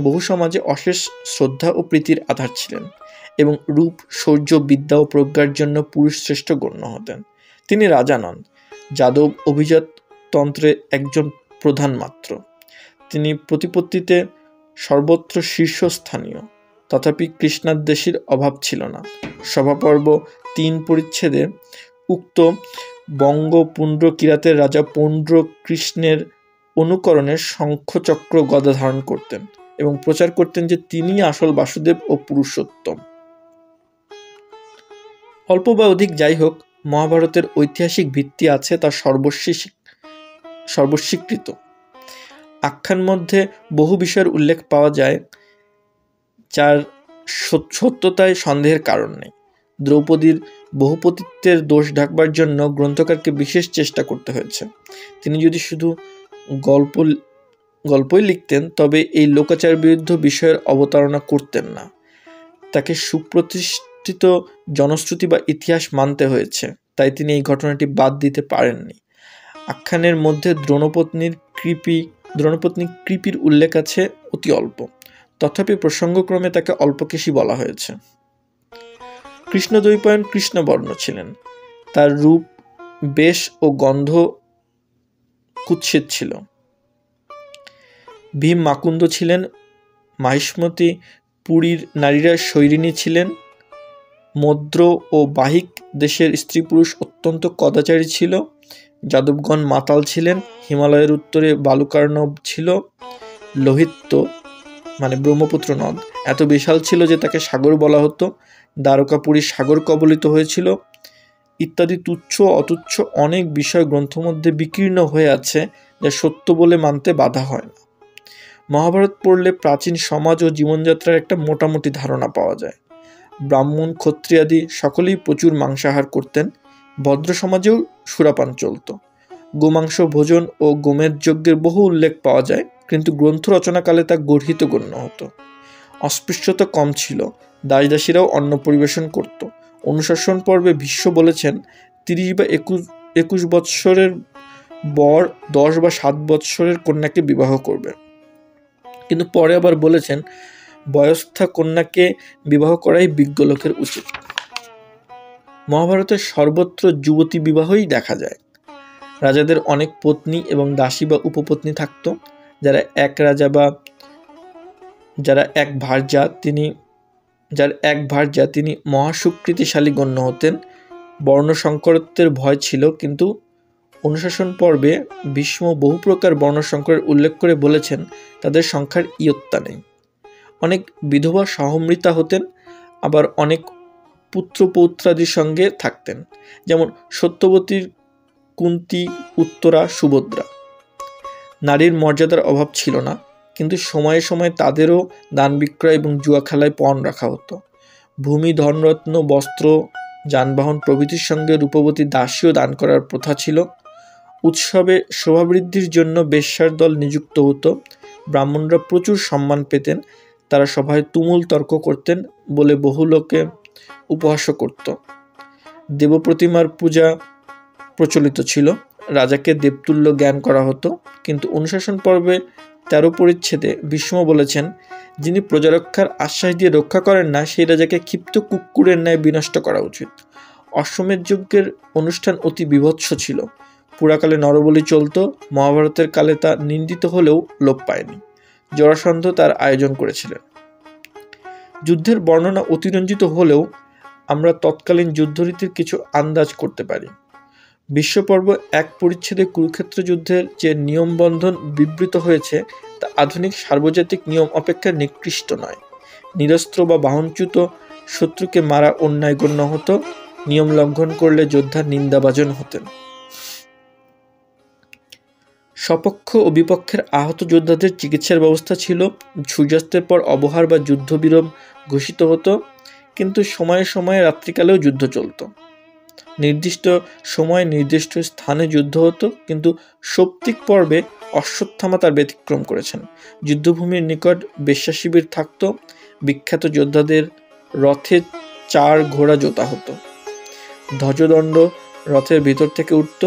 বহু সমাজে অশেষ শ্রদ্ধা ও প্রীতির আধার ছিলেন এবং রূপ, শৌর্য, বিদ্যা ও প্রজ্ঞার জন্য পুরুষ শ্রেষ্ঠ গণ্য হতেন। তিনি রাজা নন, যাদব অভিজাত তন্ত্রে একজন প্রধান মাত্র। তিনি প্রতিপত্তিতে সর্বত্র শীর্ষস্থানীয়, তথাপি কৃষ্ণাদ্বেষীর অভাব ছিল না। সভাপর্ব 3 পরিচ্ছেদে উক্ত বঙ্গপুণ্ড্র কিরাতের রাজা পৌণ্ড্র কৃষ্ণের অনুকরণে শঙ্খচক্র গদা ধারণ করতেন এবং প্রচার করতেন যে তিনি আসল বাসুদেব ও পুরুষোত্তম। অল্প বা অধিক যাই হোক, মহাভারতের ঐতিহাসিক ভিত্তি আছে তা সর্বস্বীকৃত। আখ্যান মধ্যে বহু বিষয়ের উল্লেখ পাওয়া যায় যার সত্যতায় সন্দেহের কারণ নেই। দ্রৌপদীর বহুপতিত্বের দোষ ঢাকবার জন্য গ্রন্থকারকে বিশেষ চেষ্টা করতে হয়েছে। তিনি যদি শুধু গল্পই লিখতেন তবে এই লোকাচার বিরুদ্ধ বিষয়ের অবতারণা করতেন না। তাকে পরিবর্তিত জনশ্রুতি বা ইতিহাস মানতে হয়েছে, তাই তিনি এই ঘটনাটি বাদ দিতে পারেননি। আখ্যানের মধ্যে দ্রোণপত্নী কৃপির উল্লেখ আছে অতি অল্প, তথাপি প্রসঙ্গক্রমে তাকে অল্পকেশী বলা হয়েছে। কৃষ্ণদ্বৈপায়ন কৃষ্ণবর্ণ ছিলেন, তার রূপ, বেশ ও গন্ধ কুৎসিত ছিল। ভীম মাকুন্দ ছিলেন মাহিষ্মতী, পুরীর নারীরা শৈরিণী ছিলেন, মদ্র ও বাহিক দেশের স্ত্রী পুরুষ অত্যন্ত কদাচারী ছিল, যাদবগণ মাতাল ছিলেন, হিমালয়ের উত্তরে বালুকার্ণব ছিল, লোহিত্য মানে ব্রহ্মপুত্র নদ এত বিশাল ছিল যে তাকে সাগর বলা হতো, দ্বারকাপুরী সাগর কবলিত হয়েছিল, ইত্যাদি তুচ্ছ অতুচ্ছ অনেক বিষয় গ্রন্থ মধ্যে বিকীর্ণ হয়ে আছে, যা সত্য বলে মানতে বাধা হয় না। মহাভারত পড়লে প্রাচীন সমাজ ও জীবনযাত্রার একটা মোটামুটি ধারণা পাওয়া যায়। ব্রাহ্মণ, ক্ষত্রিয়াদি সকলেই প্রচুর মাংসাহার করতেন, ভদ্র সমাজেও সুরাপান চলত। গোমাংস ভোজন ও গোমের যজ্ঞের বহু উল্লেখ পাওয়া যায়, কিন্তু গ্রন্থ রচনাকালে তা গর্হিত গণ্য হতো। অস্পৃশ্যতা কম ছিল, দাসদাসীরাও অন্ন পরিবেশন করত। অনুশাসন পর্বে ভীষ্ম বলেছেন 30 বা 21 বৎসরের বর 10 বা 7 বৎসরের কন্যাকে বিবাহ করবে, কিন্তু পরে আবার বলেছেন বয়স্থা কন্যাকে বিবাহ করাই বিজ্ঞ লোকের উচিত। মহাভারতের সর্বত্র যুবতী বিবাহই দেখা যায়। রাজাদের অনেক পত্নী এবং দাসী বা উপপত্নী থাকত। যার এক ভার্যা তিনি মহাসুকৃতিশালী গণ্য হতেন। বর্ণসংকরত্বের ভয় ছিল, কিন্তু অনুশাসন পর্বে ভীষ্ম বহু প্রকার বর্ণসংকরের উল্লেখ করে বলেছেন তাদের সংখ্যার ইয়ত্তা নেই। অনেক বিধবা সহমৃতা হতেন, আবার অনেক পুত্র পৌত্রাদির সঙ্গে থাকতেন, যেমন সত্যবতীর কুন্তী, উত্তরা, সুভদ্রা। নারীর মর্যাদার অভাব ছিল না, কিন্তু সময়ে সময়ে তাদেরও দান বিক্রয় এবং জুয়া খেলায় পণ রাখা হতো। ভূমি, ধনরত্ন, বস্ত্র, যানবাহন প্রভৃতির সঙ্গে রূপবতী দাসীও দান করার প্রথা ছিল। উৎসবে শোভাবৃদ্ধির জন্য বেশ্যার দল নিযুক্ত হতো। ব্রাহ্মণরা প্রচুর সম্মান পেতেন, তারা সভায় তুমুল তর্ক করতেন বলে বহু লোকে উপহাস্য করত। দেবপ্রতিমার পূজা প্রচলিত ছিল, রাজাকে দেবতুল্য জ্ঞান করা হতো, কিন্তু অনুশাসন পর্বে 13 পরিচ্ছেদে ভীষ্ম বলেছেন যিনি প্রজারক্ষার আশ্বাস দিয়ে রক্ষা করেন না, সেই রাজাকে ক্ষিপ্ত কুক্কুরের ন্যায় বিনষ্ট করা উচিত। অশ্বমেধ যজ্ঞের অনুষ্ঠান অতি বীভৎস ছিল। পুরাকালে নরবলি চলত, মহাভারতের কালে তা নিন্দিত হলেও লোপ পায়নি। জরাসন্ধ তার আয়োজন করেছিলেন। যুদ্ধের বর্ণনা অতিরঞ্জিত হলেও আমরা তৎকালীন যুদ্ধরীতির কিছু আন্দাজ করতে পারি। বিশ্বপর্ব 1 পরিচ্ছেদে কুরুক্ষেত্র যুদ্ধের যে নিয়মবন্ধন বিবৃত হয়েছে তা আধুনিক সার্বজাতিক নিয়ম অপেক্ষা নিকৃষ্ট নয়। নিরস্ত্র বা বাহনচ্যুত শত্রুকে মারা অন্যায় গণ্য হতো, নিয়ম লঙ্ঘন করলে যোদ্ধা নিন্দাভাজন হতেন। সপক্ষ ও বিপক্ষের আহত যোদ্ধাদের চিকিৎসার ব্যবস্থা ছিল। সূর্যাস্তের পর অবহার বা যুদ্ধবিরাম ঘোষিত হতো, কিন্তু সময়ে সময়ে রাত্রিকালেও যুদ্ধ চলত। নির্দিষ্ট সময়ে নির্দিষ্ট স্থানে যুদ্ধ হতো, কিন্তু সৌপ্তিক পর্বে অশ্বত্থামা তার ব্যতিক্রম করেছেন। যুদ্ধভূমির নিকট বেশ্যা শিবির থাকত। বিখ্যাত যোদ্ধাদের রথে 4 ঘোড়া জোতা হতো। ধ্বজদণ্ড রথের ভিতর থেকে উঠত।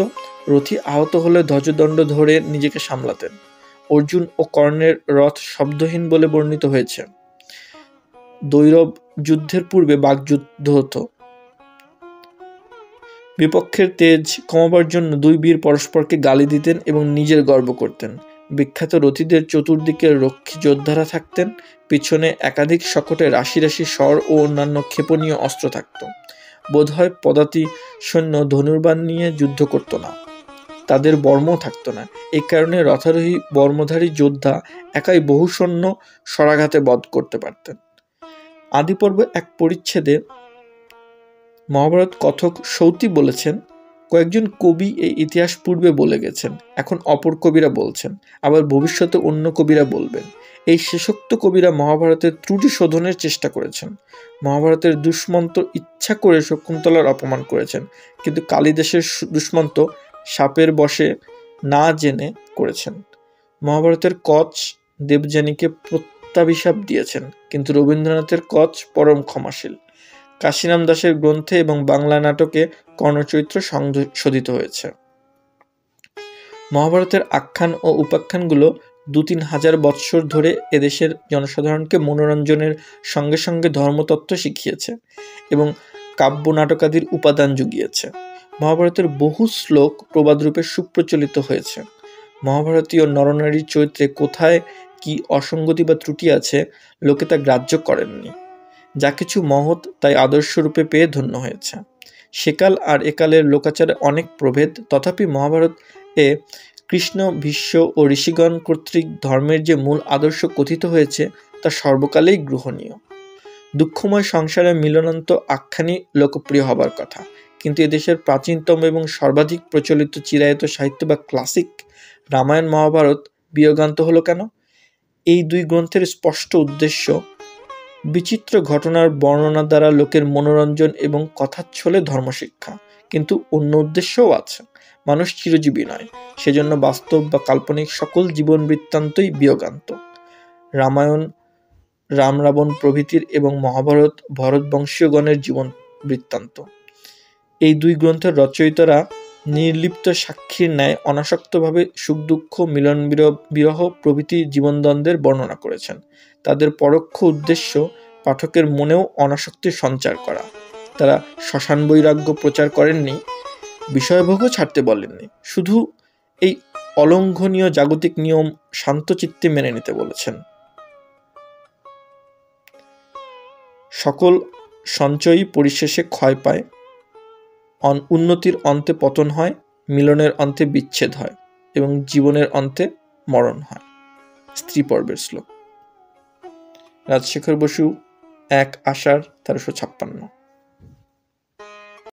রথী আহত হলে ধ্বজদণ্ড ধরে নিজেকে সামলাতেন। অর্জুন ও কর্ণের রথ শব্দহীন বলে বর্ণিত হয়েছে। দৈরব যুদ্ধের পূর্বে বাগযুদ্ধ হতো। বিপক্ষের তেজ কমাবার জন্য 2 বীর পরস্পরকে গালি দিতেন এবং নিজের গর্ব করতেন। বিখ্যাত রথীদের চতুর্দিকে রক্ষী যোদ্ধারা থাকতেন। পিছনে একাধিক শকটে রাশি রাশি স্বর ও অন্যান্য ক্ষেপণীয় অস্ত্র থাকত। বোধহয় পদাতি সৈন্য ধনুর্বাণ নিয়ে যুদ্ধ করত না, তাদের বর্ম থাকত না। এই কারণে রথারোহী বর্মধারী যোদ্ধা একাই বহু সৈন্য শরাঘাতে বধ করতে পারতেন। আদিপর্ব 1 পরিচ্ছেদে মহাভারত কথক সৌতি বলেছেন, কয়েকজন কবি এই ইতিহাস পূর্বে বলে গেছেন, এখন অপর কবিরা বলছেন, আবার ভবিষ্যতে অন্য কবিরা বলবেন। এই শেষোক্ত কবিরা মহাভারতের ত্রুটি শোধনের চেষ্টা করেছেন। মহাভারতের দুষ্মন্ত ইচ্ছা করে শকুন্তলার অপমান করেছেন, কিন্তু কালিদাসের দুষ্মন্ত সাপের বশে না জেনে করেছেন। মহাভারতের কচ দেবযানীকে প্রত্যাভিশাপ দিয়েছেন, কিন্তু রবীন্দ্রনাথের কচ পরম ক্ষমাশীল। কাশীরাম দাসের গ্রন্থে এবং বাংলা নাটকে কর্ণচরিত্র সংশোধিত হয়েছে। মহাভারতের আখ্যান ও উপাখ্যানগুলো 2-3 হাজার বৎসর ধরে এদেশের জনসাধারণকে মনোরঞ্জনের সঙ্গে সঙ্গে ধর্মতত্ত্ব শিখিয়েছে এবং কাব্য নাটকাদির উপাদান জুগিয়েছে। মহাভারতের বহু শ্লোক প্রবাদরূপে সুপ্রচলিত হয়েছে। মহাভারতীয় নরনারীর চরিত্রে কোথায় কি অসঙ্গতি বা ত্রুটি আছে লোকে তা গ্রাহ্য করেননি। যা কিছু মহৎ তাই আদর্শরূপে পেয়ে ধন্য হয়েছে। সেকাল আর একালের লোকাচারে অনেক প্রভেদ, তথাপি মহাভারত এ কৃষ্ণ, ভীষ্ম ও ঋষিগণ কর্তৃক ধর্মের যে মূল আদর্শ কথিত হয়েছে তা সর্বকালেই গ্রহণীয়। দুঃখময় সংসারে মিলনান্ত আখ্যানই লোকপ্রিয় হবার কথা, কিন্তু এদেশের প্রাচীনতম এবং সর্বাধিক প্রচলিত চিরায়ত সাহিত্য বা ক্লাসিক রামায়ণ মহাভারত বিয়োগান্ত হলো কেন? এই দুই গ্রন্থের স্পষ্ট উদ্দেশ্য বিচিত্র ঘটনার বর্ণনা দ্বারা লোকের মনোরঞ্জন এবং কথাচ্ছলে ধর্মশিক্ষা, কিন্তু অন্য উদ্দেশ্যও আছে। মানুষ চিরজীবী নয়, সেজন্য বাস্তব বা কাল্পনিক সকল জীবন বৃত্তান্তই বিয়োগান্ত। রামায়ণ রাম রাবণ প্রভৃতির এবং মহাভারত ভরতবংশীয়গণের জীবন বৃত্তান্ত। এই দুই গ্রন্থের রচয়িতারা নির্লিপ্ত সাক্ষীর ন্যায় অনাসক্তভাবে সুখ দুঃখ, মিলন বিরহ প্রভৃতি জীবনদ্বন্দ্বের বর্ণনা করেছেন। তাদের পরোক্ষ উদ্দেশ্য পাঠকের মনেও অনাসক্তির সঞ্চার করা। তারা শ্মশান বৈরাগ্য প্রচার করেননি, বিষয়ভোগও ছাড়তে বলেননি, শুধু এই অলঙ্ঘনীয় জাগতিক নিয়ম শান্তচিত্তে মেনে নিতে বলেছেন। সকল সঞ্চয়ই পরিশেষে ক্ষয় পায়, উন্নতির অন্তে পতন হয়, মিলনের অন্তে বিচ্ছেদ হয় এবং জীবনের অন্তে মরণ হয়। স্ত্রী পর্বের শ্লোক। রাজশেখর বসু, 1 আষাঢ় 1356।